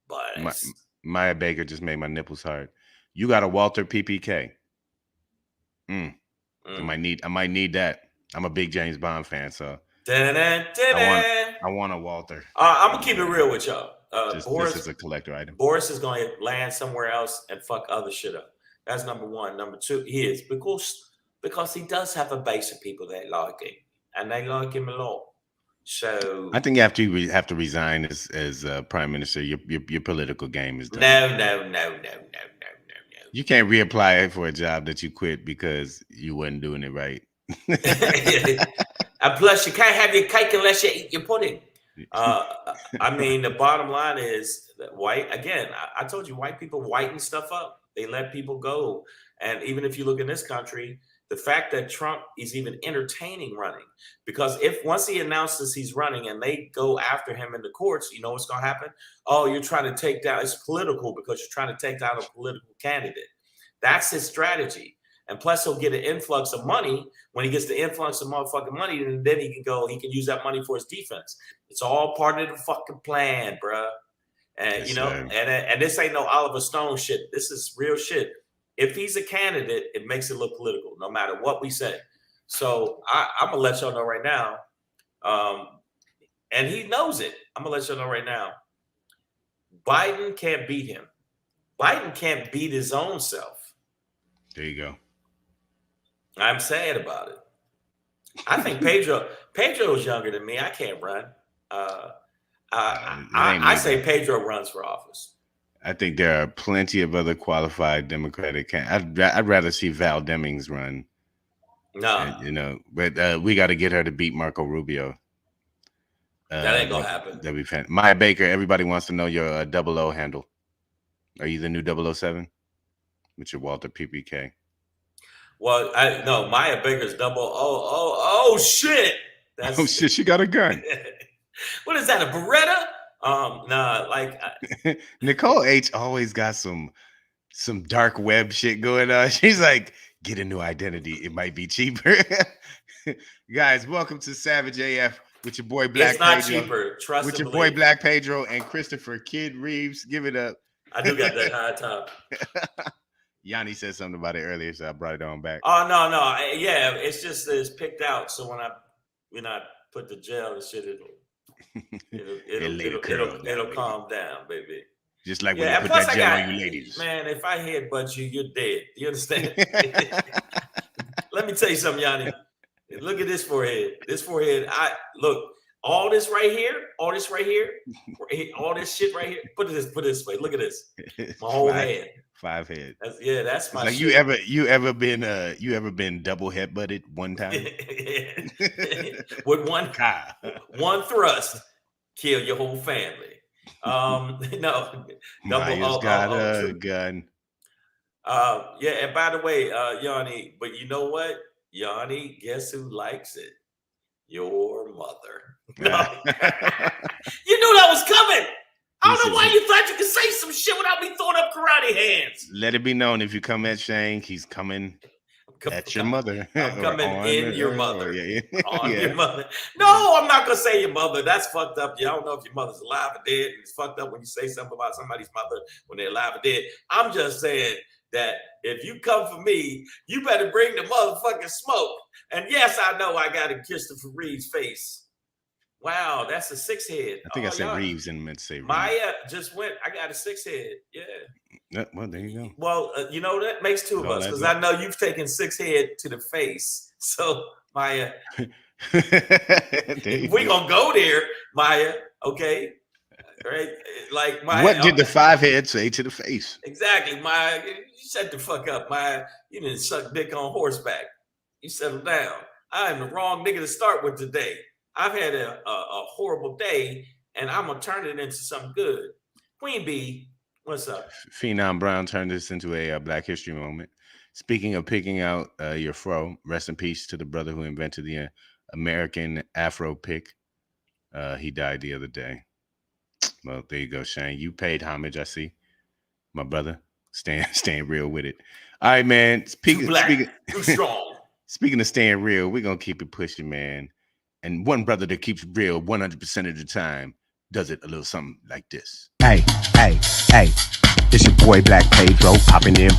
Boris. Maya Baker just made my nipples hard. You got a Walter PPK. I might need that. I'm a big James Bond fan, so I want a Walter. I'm gonna keep it real with y'all. Boris is a collector item. Boris is going to land somewhere else and fuck other shit up. That's number one. Number two, he is because he does have a base of people that like him, and they like him a lot. So I think after you have to resign as prime minister, your political game is done. No. You can't reapply for a job that you quit because you wasn't doing it right. And plus, you can't have your cake unless you eat your pudding. I mean, the bottom line is that I told you, white people whiten stuff up. They let people go. And even if you look in this country, the fact that Trump is even entertaining running, because once he announces he's running and they go after him in the courts, you know what's going to happen? Oh, you're trying to take down, it's political because you're trying to take down a political candidate. That's his strategy. And plus, he'll get an influx of money. When he gets the influx of motherfucking money, and then he can use that money for his defense. It's all part of the fucking plan, bruh. And Yes, and this ain't no Oliver Stone shit. This is real shit. If he's a candidate, it makes it look political, no matter what we say. So I'm gonna let y'all know right now. And he knows it. I'm gonna let y'all know right now. Biden can't beat him. Biden can't beat his own self. There you go. I'm sad about it. I think Pedro's younger than me. I can't run. I say Pedro runs for office. I think there are plenty of other qualified Democratic candidates. I'd rather see Val Demings run. No, but we got to get her to beat Marco Rubio. That ain't gonna happen. That'd be fantastic. Maya Baker, everybody wants to know your 00 handle. Are you the new 007 with your Walter PPK? Well, no, Maya Baker's 00. Oh shit! Oh shit! She got a gun. What is that? A Beretta? Nah, like Nicole H always got some dark web shit going on. She's like, get a new identity. It might be cheaper. Guys, welcome to Savage AF with your boy Black Pedro. It's not cheaper. Trust with and your believe. boy Black Pedro and Christopher Kid Reeves. Give it up. I do got that high top. Yanni said something about it earlier, so I brought it on back. Oh no. Yeah, it's just it's picked out. So when I put the gel and shit, it'll calm down, baby. Just like when you put that gel on you ladies. Man, if I headbutt you, you're dead. You understand? Let me tell you something, Yanni. Look at this forehead. This forehead. Look, all this right here, all this shit right here. Put it this way. Look at this. My whole head. 5 head. That's my like shit. You ever been double head butted one time? With one thrust, kill your whole family. No, Maya's got a gun. Yeah, and by the way, Yanni, but you know what? Yanni, guess who likes it? Your mother. No. You knew that was coming. I don't know why you thought you could say some shit without me throwing up karate hands. Let it be known, if you come at Shang, he's coming at your mother. I'm coming in your mother. On Yeah. your mother. No, I'm not going to say your mother. That's fucked up. I don't know if your mother's alive or dead. It's fucked up when you say something about somebody's mother when they're alive or dead. I'm just saying that if you come for me, you better bring the motherfucking smoke. And yes, I know I got in Christopher Reeve's face. Wow, that's a 6 head. I think I Oh, said y'all. Reeves and meant to say Reeves. Maya just went. I got a 6 head. Yeah. Well, there you go. Well, you know, that makes 2 of All us adds because up. I know you've taken 6 head to the face. So, Maya, There you we're go. going to go there, Maya. Okay. Right? Like, Maya. What did the 5 head say to the face? Exactly, Maya. You shut the fuck up, Maya. You didn't suck dick on horseback. You settle down. I am the wrong nigga to start with today. I've had a horrible day, and I'm going to turn it into something good. Queen Bee, what's up? Phenom Brown turned this into a Black History moment. Speaking of picking out your fro, rest in peace to the brother who invented the American Afro pick. He died the other day. Well, there you go, Shane. You paid homage, I see. My brother, staying real with it. All right, man. Too black, too strong. Speaking of staying real, we're gonna keep it pushing, man. And one brother that keeps it real 100% of the time does it a little something like this. Hey, hey, hey. It's your boy Black Pedro, popping in,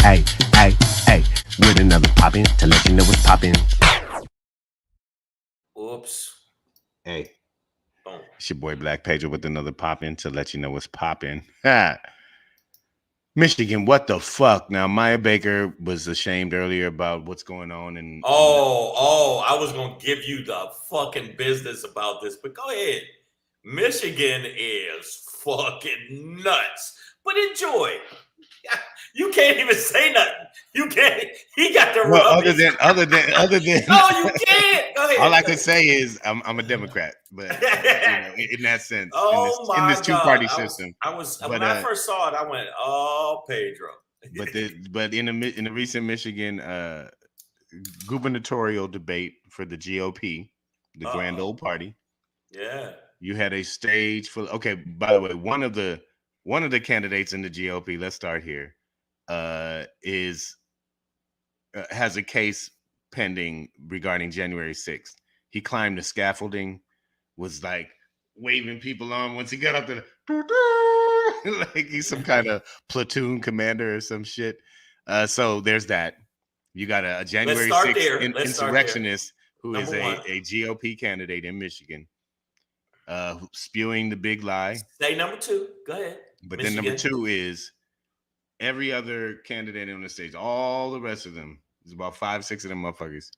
hey, hey, hey, with another popping to let you know what's popping. Oops. Hey, boom. It's your boy Black Pedro with another popping to let you know what's popping. Michigan, what the fuck? Now, Maya Baker was ashamed earlier about what's going on. And I was gonna give you the fucking business about this, but go ahead. Michigan is fucking nuts, but enjoy. You can't even say nothing. You can't. He got the well, rubbish. other than. No, you can't. Go ahead. All I can say is I'm a Democrat, but in that sense, Oh in this God. two-party system. I was when I first saw it, I went, "Oh, Pedro." but in the recent Michigan gubernatorial debate for the GOP, the Grand Old Party, yeah, you had a stage full. Okay, by the way, one of the candidates in the GOP. Let's start here. Has a case pending regarding January 6th. He climbed the scaffolding, was like waving people on once he got up to the like he's some kind of platoon commander or some shit. So there's that. You got a January 6th insurrectionist who is a GOP candidate in Michigan, spewing the big lie. Say number 2. Go ahead. But Michigan. Then number 2 is every other candidate on the stage, all the rest of them, there's about 5, 6 of them motherfuckers,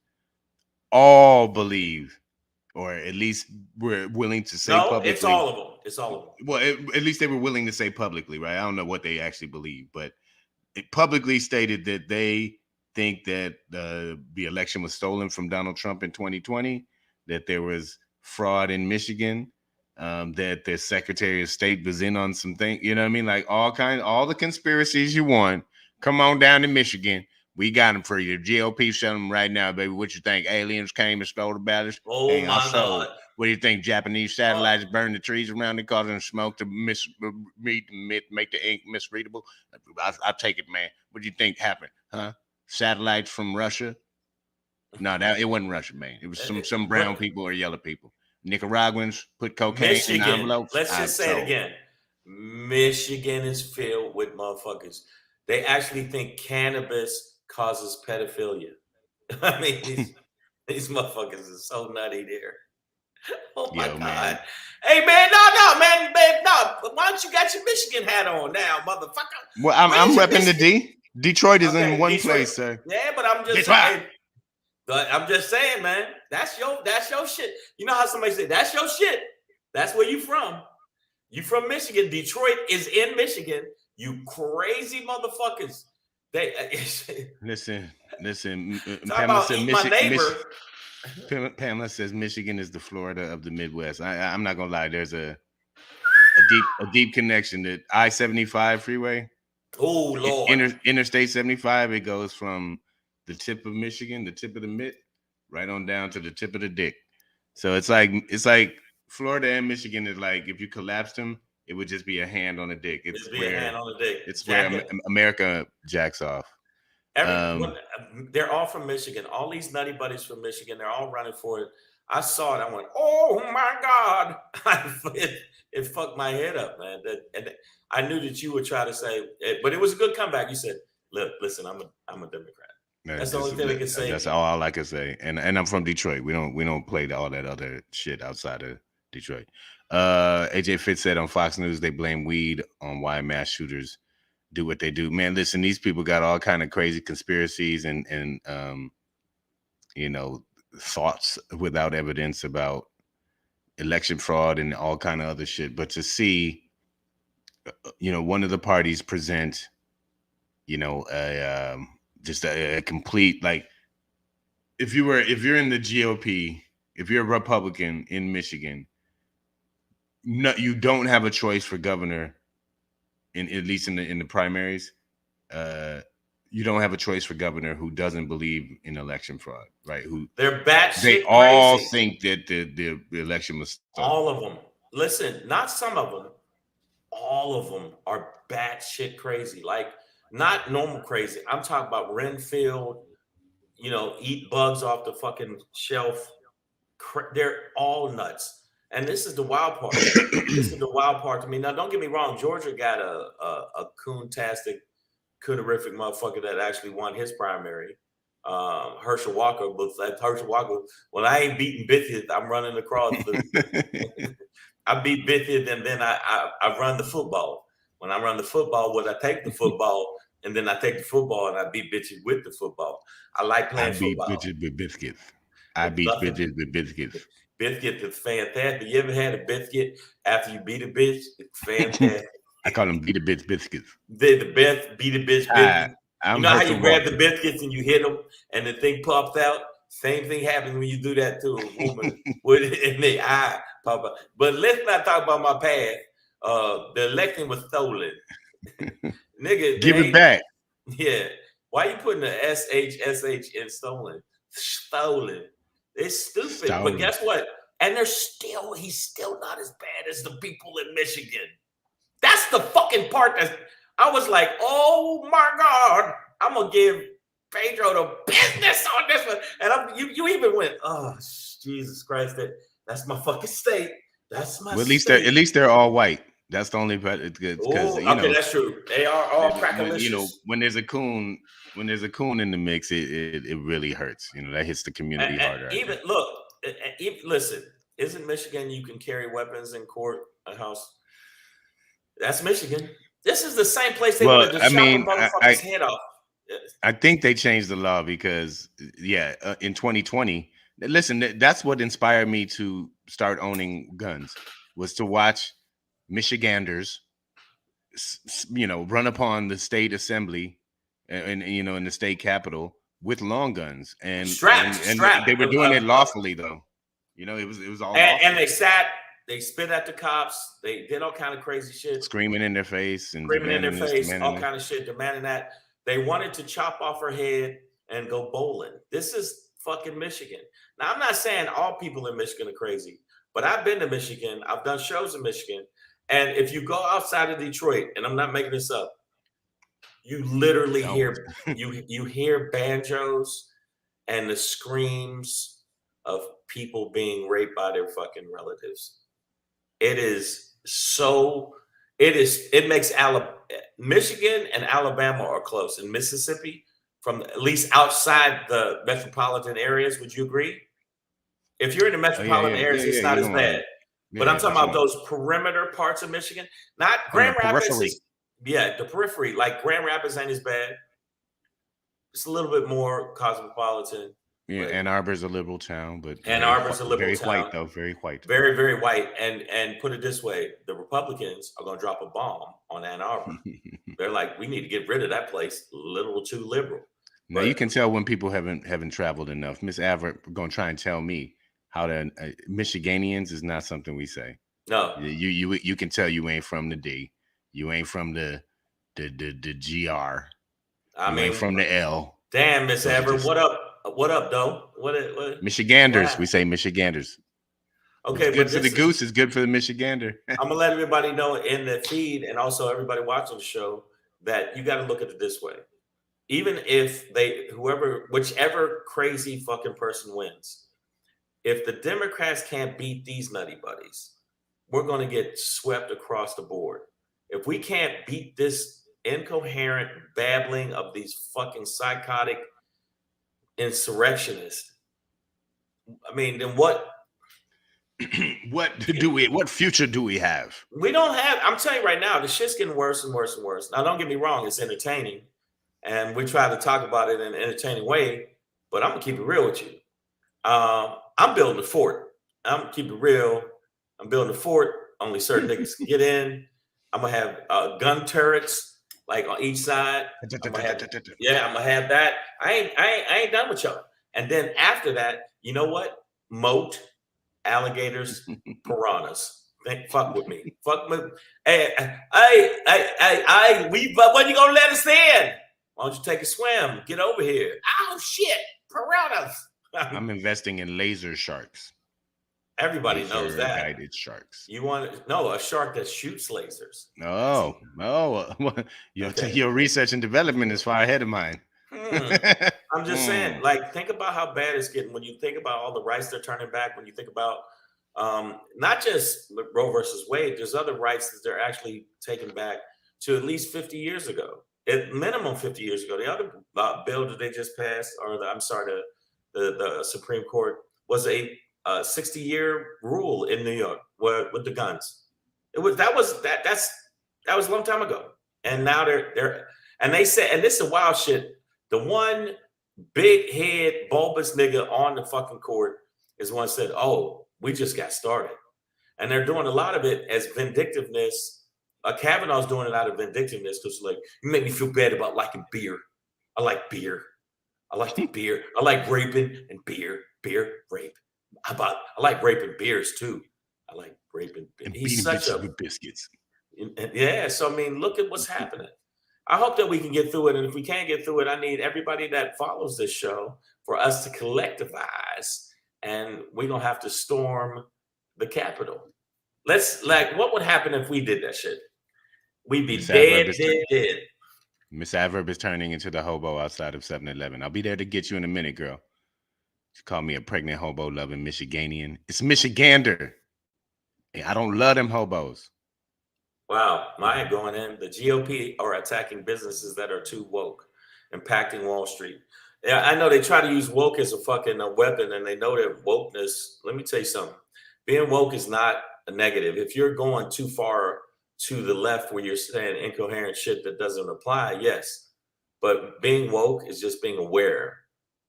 all believe, or at least were willing to say publicly. It's all of them. It's all of them. Well, at least they were willing to say publicly, right? I don't know what they actually believe, but it publicly stated that they think that the election was stolen from Donald Trump in 2020, that there was fraud in Michigan, that the Secretary of State was in on some things, you know what I mean? Like all the conspiracies you want, come on down to Michigan. We got them for you. GOP selling them right now, baby. What you think? Aliens came and stole the ballots? Oh, hey, my God. What do you think? Japanese satellites burned the trees around it, causing smoke to make the ink misreadable? I'll take it, man. What do you think happened? Huh? Satellites from Russia? No, it wasn't Russia, man. It was some brown people or yellow people. Nicaraguans put cocaine in envelopes. Let's just say it again. Michigan is filled with motherfuckers. They actually think cannabis causes pedophilia. I mean, these motherfuckers are so nutty there. Oh my God. Man. Hey man, no, man, no. Why don't you got your Michigan hat on now, motherfucker? Well, I'm repping the D. Detroit is in one place, sir. Yeah, but I'm just saying. But I'm just saying, man, that's your shit. You know how somebody say that's your shit? That's where you from. You from Michigan. Detroit is in Michigan. You crazy motherfuckers. Listen. Pamela says Michigan is the Florida of the Midwest. I'm not gonna lie. There's a deep connection. The I-75 freeway. Oh Lord. Interstate 75. It goes from the tip of Michigan, the tip of the mitt, right on down to the tip of the dick. So it's like Florida and Michigan is like if you collapsed them, it would just be a hand on the dick. It's where America jacks off. They're all from Michigan. All these nutty buddies from Michigan. They're all running for it. I saw it. I went, oh my God. It fucked my head up, man. And I knew that you would try to say it, but it was a good comeback. You said, look, listen, I'm a Democrat. That's the only thing I can say. That's all I can say. And I'm from Detroit. We don't play all that other shit outside of Detroit. AJ Fitz said on Fox News they blame weed on why mass shooters do what they do. Man, listen, these people got all kind of crazy conspiracies and you know, thoughts without evidence about election fraud and all kind of other shit. But to see, you know, one of the parties present, you know, just a complete, like, if you're in the GOP, if you're a Republican in Michigan, no, you don't have a choice for governor. At least in the primaries, you don't have a choice for governor who doesn't believe in election fraud, right? Who they're batshit they crazy. all think that the election was stolen. All of them. Listen, not some of them. All of them are batshit crazy. Like, not normal crazy. I'm talking about Renfield, you know, eat bugs off the fucking shelf. They're all nuts. And this is the wild part. This is the wild part to me. Now, don't get me wrong. Georgia got a coon-tastic, coonerific motherfucker that actually won his primary. Herschel Walker, but like Herschel Walker, when I ain't beating Bithiet, I'm running across I beat Bithiet, and then I run the football. When I run the football, I take the football, and then I take the football and I beat bitches with the football. I like playing football. I beat bitches with biscuits. I beat bitches with biscuits. Biscuit is fantastic. You ever had a biscuit after you beat a bitch? It's fantastic. I call them beat a bitch biscuits. They're the best beat a bitch biscuits. You know how you grab the biscuits and you hit them and the thing pops out? Same thing happens when you do that to a woman in the eye pop out. But let's not talk about my past. The election was stolen. Nigga, give it back. Yeah. Why you putting the SH in stolen? Stolen. It's stupid. Stolen. But guess what? And he's still not as bad as the people in Michigan. That's the fucking part that I was like, oh my God, I'm gonna give Pedro the business on this one. And you even went, oh Jesus Christ, that's my fucking state. That's my state. At least they're all white. That's the only part. It's good because okay, that's true. They are all crackalicious. You know, when there's a coon in the mix, it really hurts. You know, that hits the community harder. Even listen, isn't Michigan you can carry weapons in court, a house? That's Michigan. This is the same place they wanted to chop the motherfucker's head off. I think they changed the law because, in 2020, listen, that's what inspired me to start owning guns, was to watch Michiganders, you know, run upon the state assembly and you know, in the state capitol with long guns and they were doing it lawfully though. You know, it was all and they spit at the cops, they did all kind of crazy shit, screaming in their face, all kind of shit, demanding that. They wanted to chop off her head and go bowling. This is fucking Michigan. Now, I'm not saying all people in Michigan are crazy, but I've been to Michigan. I've done shows in Michigan. And if you go outside of Detroit, and I'm not making this up, you literally hear you hear banjos and the screams of people being raped by their fucking relatives. It makes Michigan and Alabama are close, and Mississippi, from at least outside the metropolitan areas. Would you agree? If you're in the metropolitan areas, it's not as bad. But I'm talking about those perimeter parts of Michigan, not Grand Rapids. The periphery, like Grand Rapids ain't as bad. It's a little bit more cosmopolitan. Yeah, Ann Arbor's a liberal town, but Ann Arbor's a liberal very town. white though, very white. Very, very white. And put it this way, the Republicans are going to drop a bomb on Ann Arbor. They're like, we need to get rid of that place. A little too liberal. Now you can tell when people haven't traveled enough. Miss Averett going to try and tell me how to Michiganians is not something we say. No, you can tell you ain't from the D. You ain't from the GR. You ain't from the L. Damn, Miss Averett, what up? What up, though? What Michiganders. We say Michiganders. Okay, it's good for the goose. It's good for the Michigander. I'm gonna let everybody know in the feed, and also everybody watching the show, that you got to look at it this way. Even if whichever crazy fucking person wins, if the Democrats can't beat these nutty buddies, we're going to get swept across the board. If we can't beat this incoherent babbling of these fucking psychotic insurrectionist, I mean, then what? What future do we have? We don't have. I'm telling you right now, the shit's getting worse and worse and worse. Now, don't get me wrong; it's entertaining, and we try to talk about it in an entertaining way. But I'm gonna keep it real with you. I'm building a fort. I'm gonna keep it real. I'm building a fort. Only certain niggas can get in. I'm gonna have gun turrets like on each side. I'm gonna have that. I ain't done with y'all. And then after that, you know what? Moat, alligators, piranhas. Fuck with me. Fuck with. Hey, when you gonna let us in? Why don't you take a swim? Get over here. Oh shit, piranhas. I'm investing in laser sharks. Everybody knows that. Guided sharks. You want a shark that shoots lasers. Oh, your research and development is far ahead of mine. I'm just saying, like, think about how bad it's getting when you think about all the rights they're turning back. When you think about not just Roe versus Wade, there's other rights that they're actually taking back to at least 50 years ago, at minimum 50 years ago. The other bill that they just passed, or the Supreme Court, was a 60-year rule in New York with the guns. That was a long time ago, and now they're and they said, and this is wild shit. The one big head bulbous nigga on the fucking court is one said, "Oh, we just got started," and they're doing a lot of it as vindictiveness. Kavanaugh's doing it out of vindictiveness because, like, you make me feel bad about liking beer. I like beer. I like the beer. I like raping and beer, rape. I like raping beers too. I like raping. And He's beating such bitches a with biscuits. yeah. So I mean, look at what's happening. I hope that we can get through it, and if we can't get through it, I need everybody that follows this show for us to collectivize, and we're gonna have to storm the Capitol. What would happen if we did that shit? We'd be dead. Miss Adverb is turning into the hobo outside of 7-Eleven. I'll be there to get you in a minute, girl. She called me a pregnant hobo loving Michiganian. It's Michigander. Hey, I don't love them hobos. Wow, Maya going in. The GOP are attacking businesses that are too woke, impacting Wall Street. Yeah, I know they try to use woke as a fucking weapon, and they know that wokeness. Let me tell you something. Being woke is not a negative. If you're going too far to the left where you're saying incoherent shit that doesn't apply, yes. But being woke is just being aware.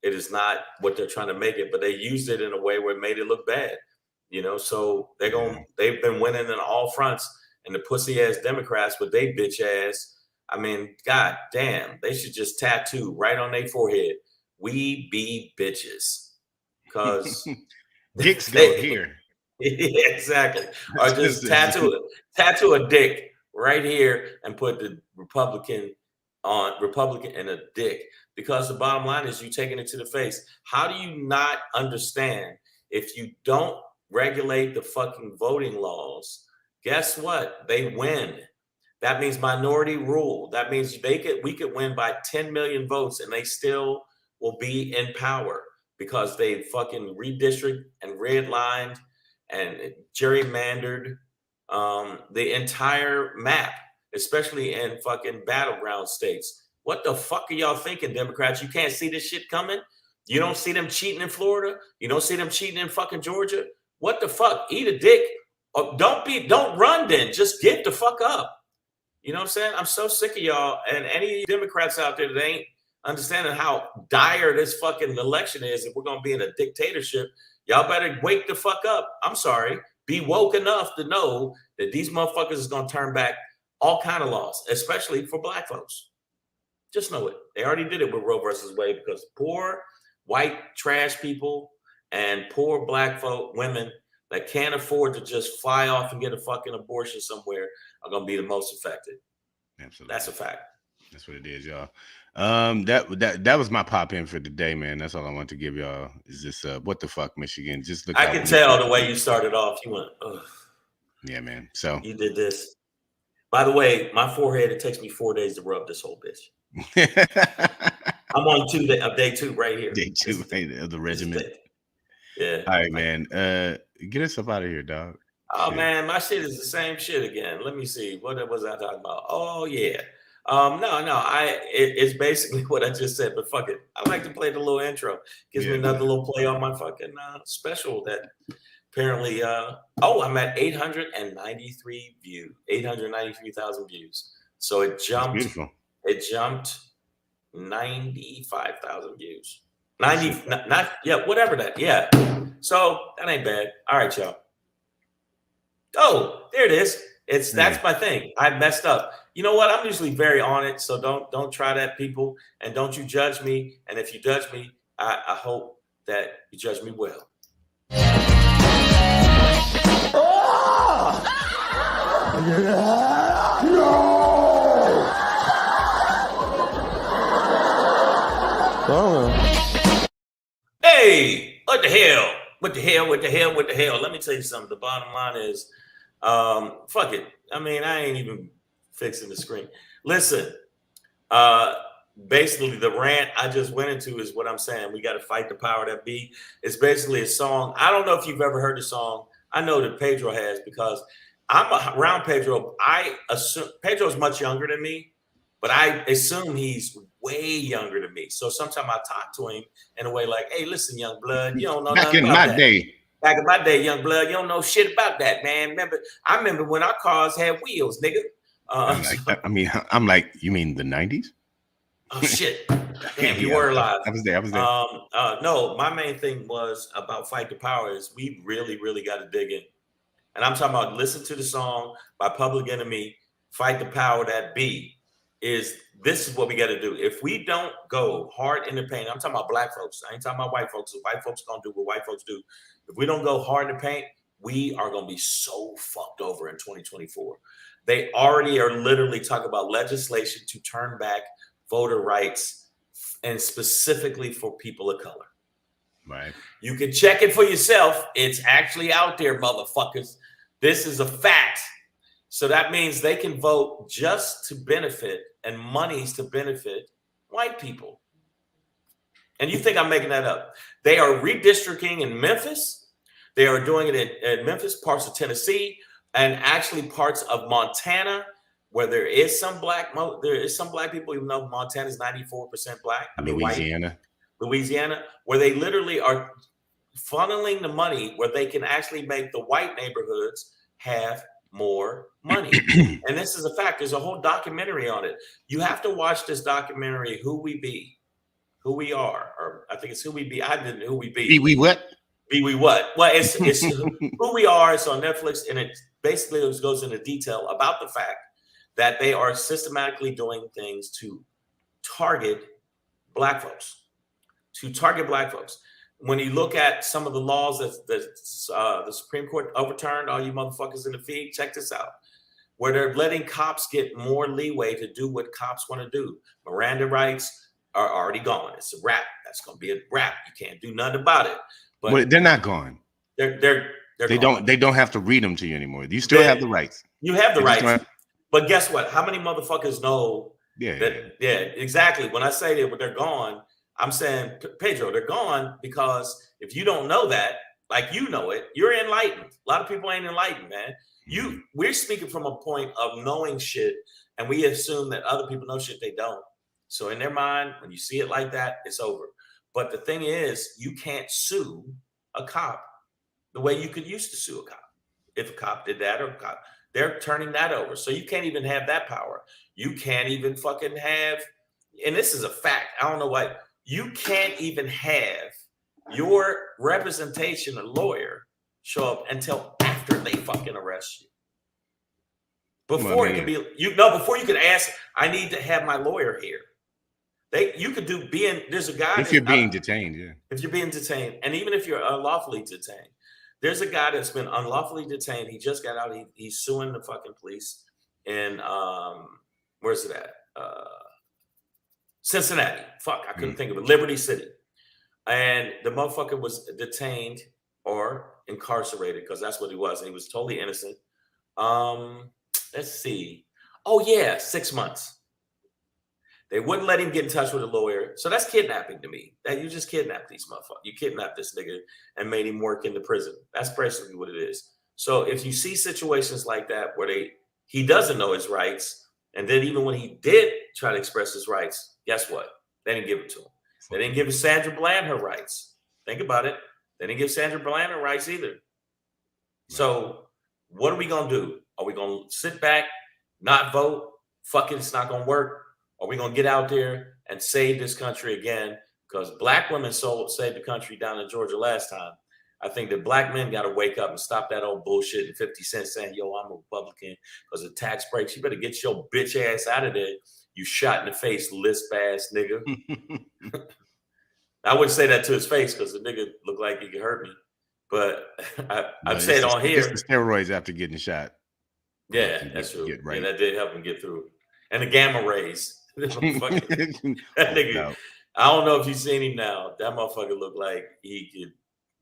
It is not what they're trying to make it, but they used it in a way where it made it look bad. So they've been winning in all fronts. And the pussy ass Democrats with they bitch ass, I mean, god damn, they should just tattoo right on their forehead, "We be bitches," because dicks go here. Yeah, exactly. Or just tattoo a dick right here and put the Republican and a dick, because the bottom line is you taking it to the face. How do you not understand if you don't regulate the fucking voting laws? Guess what? They win. That means minority rule. That means we could win by 10 million votes and they still will be in power because they fucking redistrict and redlined and gerrymandered the entire map, especially in fucking battleground states. What the fuck are y'all thinking, Democrats? You can't see this shit coming? You don't see them cheating in Florida? You don't see them cheating in fucking Georgia? What the fuck? Eat a dick. Oh, don't run then. Just get the fuck up. You know what I'm saying? I'm so sick of y'all and any Democrats out there that ain't understanding how dire this fucking election is. If we're going to be in a dictatorship, y'all better wake the fuck up. I'm sorry. Be woke enough to know that these motherfuckers is going to turn back all kind of laws, especially for black folks. Just know it. They already did it with Roe versus Wade because poor white trash people and poor black folk, women that can't afford to just fly off and get a fucking abortion somewhere are going to be the most affected. Absolutely. That's a fact. That's what it is, y'all. That was my pop in for today, man. That's all I want to give y'all is this what the fuck, Michigan. Just look. I can tell the way you started off. You went, ugh. Yeah, man. So you did this. By the way, my forehead, it takes me 4 days to rub this whole bitch. I'm on day two right here. Day two of the regiment. Yeah. All right, man. Get us up out of here, dog. Oh, shit. Man, my shit is the same shit again. Let me see. What was I talking about? Oh, yeah. No. It's basically what I just said, but fuck it. I like to play the little intro. Gives me another little play on my fucking special that apparently. I'm at 893 views, 893,000 views. So it jumped. That's beautiful. It jumped 95,000 views. 90, whatever that. Yeah. So that ain't bad. All right, y'all. Oh, there it is. That's my thing. I messed up. You know what? I'm usually very on it, so don't try that, people, and don't you judge me. And if you judge me, I hope that you judge me well. Hey, what the hell? What the hell? Let me tell you something. The bottom line is, fuck it. I mean, I ain't even fixing the screen. Listen, basically the rant I just went into is what I'm saying. We got to fight the power that be. It's basically a song. I don't know if you've ever heard the song. I know that Pedro has, because I'm around Pedro. I assume Pedro's much younger than me, but I assume he's way younger than me. So sometimes I talk to him in a way like, hey, listen, young blood, you don't know Back in my day. Back in my day, young blood, you don't know shit about that, man. I remember when our cars had wheels, nigga. I'm like, you mean the 90s? Oh shit! Damn, you were alive. I was there. No, my main thing was about fight the power is we really, really got to dig in, and I'm talking about listen to the song by Public Enemy, "Fight the Power That Be." This is what we got to do. If we don't go hard in the paint, I'm talking about black folks. I ain't talking about white folks. White folks gonna do what white folks do. If we don't go hard in the paint, we are gonna be so fucked over in 2024. They already are literally talking about legislation to turn back voter rights, and specifically for people of color. Right. You can check it for yourself. It's actually out there, motherfuckers. This is a fact. So that means they can vote just to benefit and monies to benefit white people. And you think I'm making that up? They are redistricting in Memphis. They are doing it in Memphis, parts of Tennessee, and actually parts of Montana, where there is some black people, even though Montana is 94% black. Louisiana, where they literally are funneling the money where they can actually make the white neighborhoods have more money. And this is a fact. There's a whole documentary on it. You have to watch this documentary, Who We Be, Who We Are, or I think it's Who We Be. I didn't Who We Be. Be we what? Be we what? Well, it's Who We Are. It's on Netflix, and it basically goes into detail about the fact that they are systematically doing things to target black folks. When you look at some of the laws that the Supreme Court overturned, all you motherfuckers in the feed, check this out. Where they're letting cops get more leeway to do what cops want to do. Miranda rights are already gone. It's a wrap. That's going to be a wrap. You can't do nothing about it. But they're not gone. They don't have to read them to you anymore. You still have the rights. You have the rights. But guess what? How many motherfuckers know that? Yeah, exactly. When I say that they're gone, I'm saying, Pedro, they're gone because if you don't know that, like you know it, you're enlightened. A lot of people ain't enlightened, man. We're speaking from a point of knowing shit, and we assume that other people know shit they don't. So in their mind, when you see it like that, it's over. But the thing is, you can't sue a cop the way you could used to sue a cop. If a cop did that, or a cop, they're turning that over. So you can't even have that power. You can't even fucking have, and this is a fact. I don't know why. You can't even have your representation or lawyer show up until after they fucking arrest you. Before it can be, before you can ask, I need to have my lawyer here. You could do there's a guy. If you're being detained, yeah. If you're being detained, and even if you're unlawfully detained, there's a guy that's been unlawfully detained. He just got out. He's suing the fucking police in where's it at? Cincinnati. Fuck, I couldn't think of it. Liberty City. And the motherfucker was detained or incarcerated because that's what he was. And he was totally innocent. Let's see. Oh yeah, 6 months. They wouldn't let him get in touch with a lawyer. So that's kidnapping to me. That you just kidnapped these motherfuckers. You kidnapped this nigga and made him work in the prison. That's basically what it is. So if you see situations like that where he doesn't know his rights And then even when he did try to express his rights, guess what? They didn't give it to him. They didn't give Sandra Bland her rights. Think about it. They didn't give Sandra Bland her rights either. Right. So what are we going to do? Are we going to sit back, not vote? Fuck it, it's not going to work. Are we going to get out there and save this country again? Because black women saved the country down in Georgia last time. I think that black men got to wake up and stop that old bullshit and 50 Cent saying, yo, I'm a Republican because of tax breaks. You better get your bitch ass out of there, you shot in the face, lisp ass nigga. I wouldn't say that to his face because the nigga looked like he could hurt me. But I've said on here. It's the steroids after getting shot. Yeah, that's true. Right. Yeah, that did help him get through. And the gamma rays. That nigga, no. I don't know if you've seen him now. That motherfucker looked like he could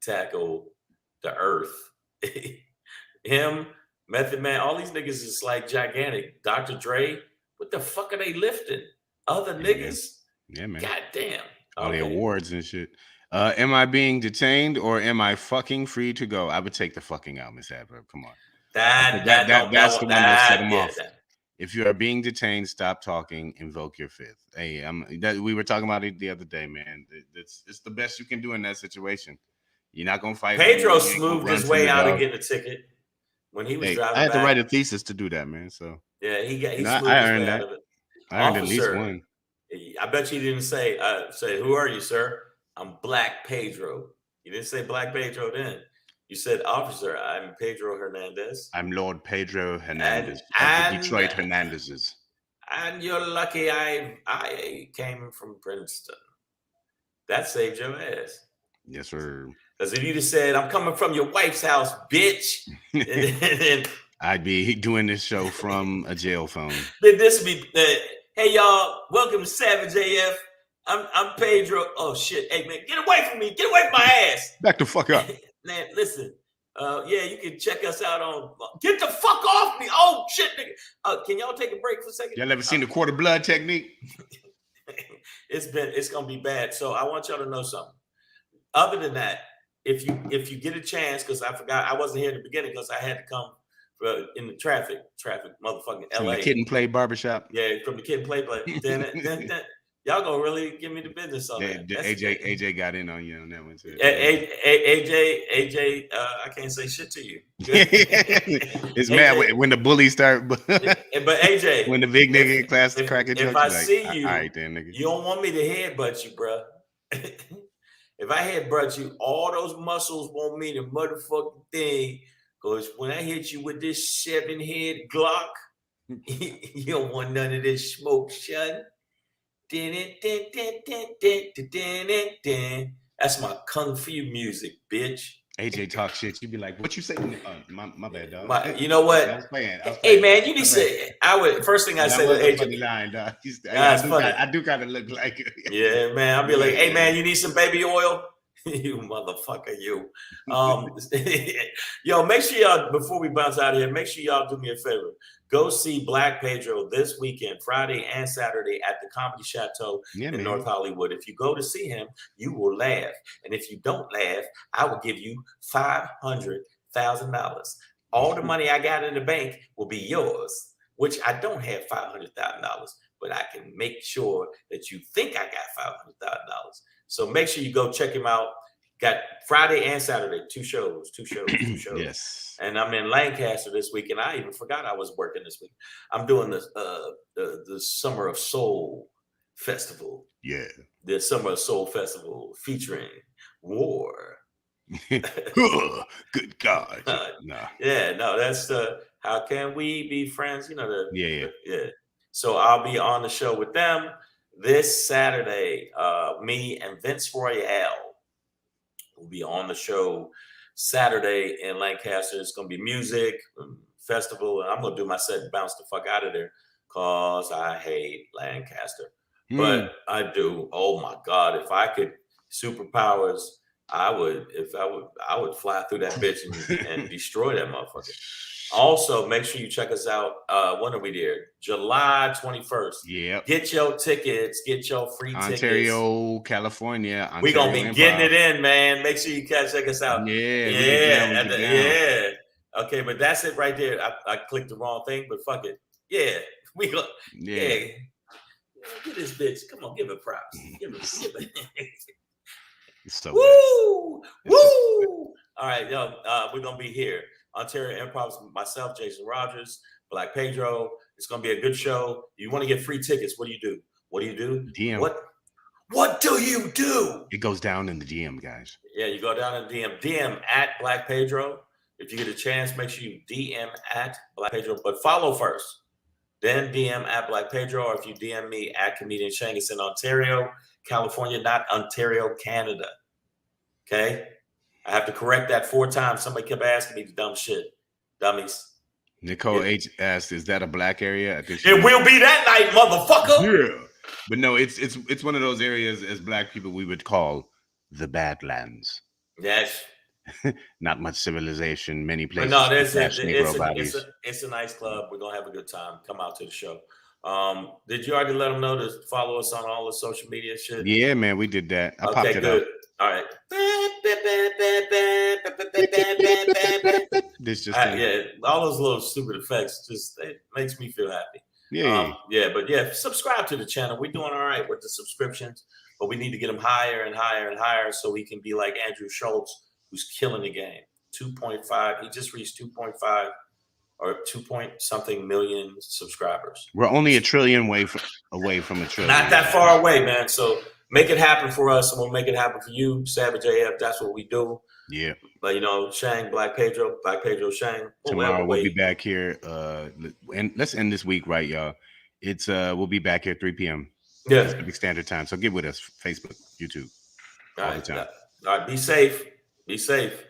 tackle the earth. Him, Method Man, all these niggas is like gigantic. Dr. Dre, what the fuck are they lifting? Other niggas? Yeah, man. God damn. All the awards and shit. Am I being detained or am I fucking free to go? I would take the fucking out, Miss Adverb. Come on. That's the one that set him off. If you are being detained, stop talking, invoke your fifth. Hey, we were talking about it the other day, man. It's the best you can do in that situation. You're not gonna fight. Pedro smoothed his way out of getting a ticket when he was driving. I had to write a thesis to do that, man. So yeah, he smoothed his way out of it. I earned at least one. I bet you didn't say, who are you, sir? I'm Black Pedro. You didn't say Black Pedro then. You said, officer, I'm Pedro Hernandez. I'm Lord Pedro Hernandez. And Detroit Hernandez's. And you're lucky I came from Princeton. That saved your ass. Yes, sir. Because if you just said, I'm coming from your wife's house, bitch. and I'd be doing this show from a jail phone. Then this would be, hey, y'all, welcome to Savage AF. I'm Pedro. Oh, shit. Hey, man, get away from me. Get away from my ass. Back the fuck up. Man, listen. Yeah, you can check us out on. Get the fuck off me! Oh shit, nigga. Can y'all take a break for a second? Y'all ever seen the quarter blood technique? It's gonna be bad. So I want y'all to know something. Other than that, if you get a chance, because I forgot I wasn't here in the beginning because I had to come in the traffic, motherfucking LA. From the Kid and Play barbershop. Yeah, from the Kid and Play. Then y'all gonna really give me the business on that. AJ got in on you on that one too. AJ, I can't say shit to you. It's AJ, mad when the bullies start. But AJ, when the big nigga in class to crack a joke, if I see you, all right then, nigga. You don't want me to headbutt you, bro. If I headbutt you, all those muscles want me to motherfucking thing. Because when I hit you with this 7-head Glock, you don't want none of this smoke, son. That's my kung fu music, bitch. AJ talk shit. You be like, "What you say?" My bad, dog. You know what? I was playing. Hey, man, you need to say. First thing I say to AJ. Funny line, dog. I do kind of look like it. Yeah, man. I'll be like, "Hey, man, you need some baby oil." You motherfucker, you. Yo, make sure y'all, before we bounce out of here, make sure y'all do me a favor. Go see Black Pedro this weekend, Friday and Saturday at the Comedy Chateau in North Hollywood. If you go to see him, you will laugh. And if you don't laugh, I will give you $500,000. All the money I got in the bank will be yours, which I don't have $500,000, but I can make sure that you think I got $500,000. So make sure you go check him out. Got Friday and Saturday, two shows. Yes. And I'm in Lancaster this week, and I even forgot I was working this week. I'm doing the Summer of Soul Festival. Yeah. The Summer of Soul Festival featuring War. Good God. Nah. Yeah, no, that's How Can We Be Friends? You know, yeah. So I'll be on the show with them this Saturday. Me and Vince Royale will be on the show Saturday in Lancaster. It's going to be music, festival, and I'm going to do my set and bounce the fuck out of there because I hate Lancaster. But I do. Oh, my God. If I could superpowers, I would fly through that bitch and destroy that motherfucker. Also, make sure you check us out. When are we there? July 21st. Yeah. Get your tickets. Get your free tickets. Ontario, California. We're going to be getting it in, man. Make sure you check us out. Yeah. Yeah. Okay, but that's it right there. I clicked the wrong thing, but fuck it. Yeah, we go. Yeah. Yeah. Get this bitch. Come on, give it props. Give it. It's so Woo! bad. It's so Woo! All right, yo, we're gonna be here. Ontario Improv's myself, Jason Rogers, Black Pedro. It's gonna be a good show. You want to get free tickets? What do you do? What do you do? DM. What do you do? It goes down in the DM, guys. Yeah, you go down and DM at Black Pedro. If you get a chance, make sure you DM at Black Pedro, but follow first. Then DM at Black Pedro, or if you DM me at Comedian Shang, it's in Ontario, California, not Ontario, Canada. Okay? I have to correct that 4 times. Somebody kept asking me the dumb shit. Dummies. Nicole H asked, "Is that a black area?" I think It will be that night, motherfucker. Yeah, but no, it's one of those areas as black people we would call the Badlands. Yes. Not much civilization, many But places. no, it's a nice club. We're gonna have a good time. Come out to the show. Did you already let them know to follow us on all the social media shit? Yeah, man, we did that. I popped Okay, it good. up. All right. This just Yeah, all those little stupid effects just it makes me feel happy. yeah. Subscribe to the channel. We're doing all right with the subscriptions, but we need to get them higher and higher and higher so we can be like Andrew Schultz, who's killing the game. 2.5. He just reached 2.5 or 2-point-something million subscribers. We're only a trillion away from a trillion. Not that far away, man. So make it happen for us, and we'll make it happen for you, Savage AF. That's what we do. Yeah. But Shang, Black Pedro, Shang. Tomorrow we'll be back here. And let's end this week right, y'all. It's we'll be back here 3 p.m. Yeah. Pacific Standard Time. So get with us. Facebook, YouTube. All right. Be safe. Be safe.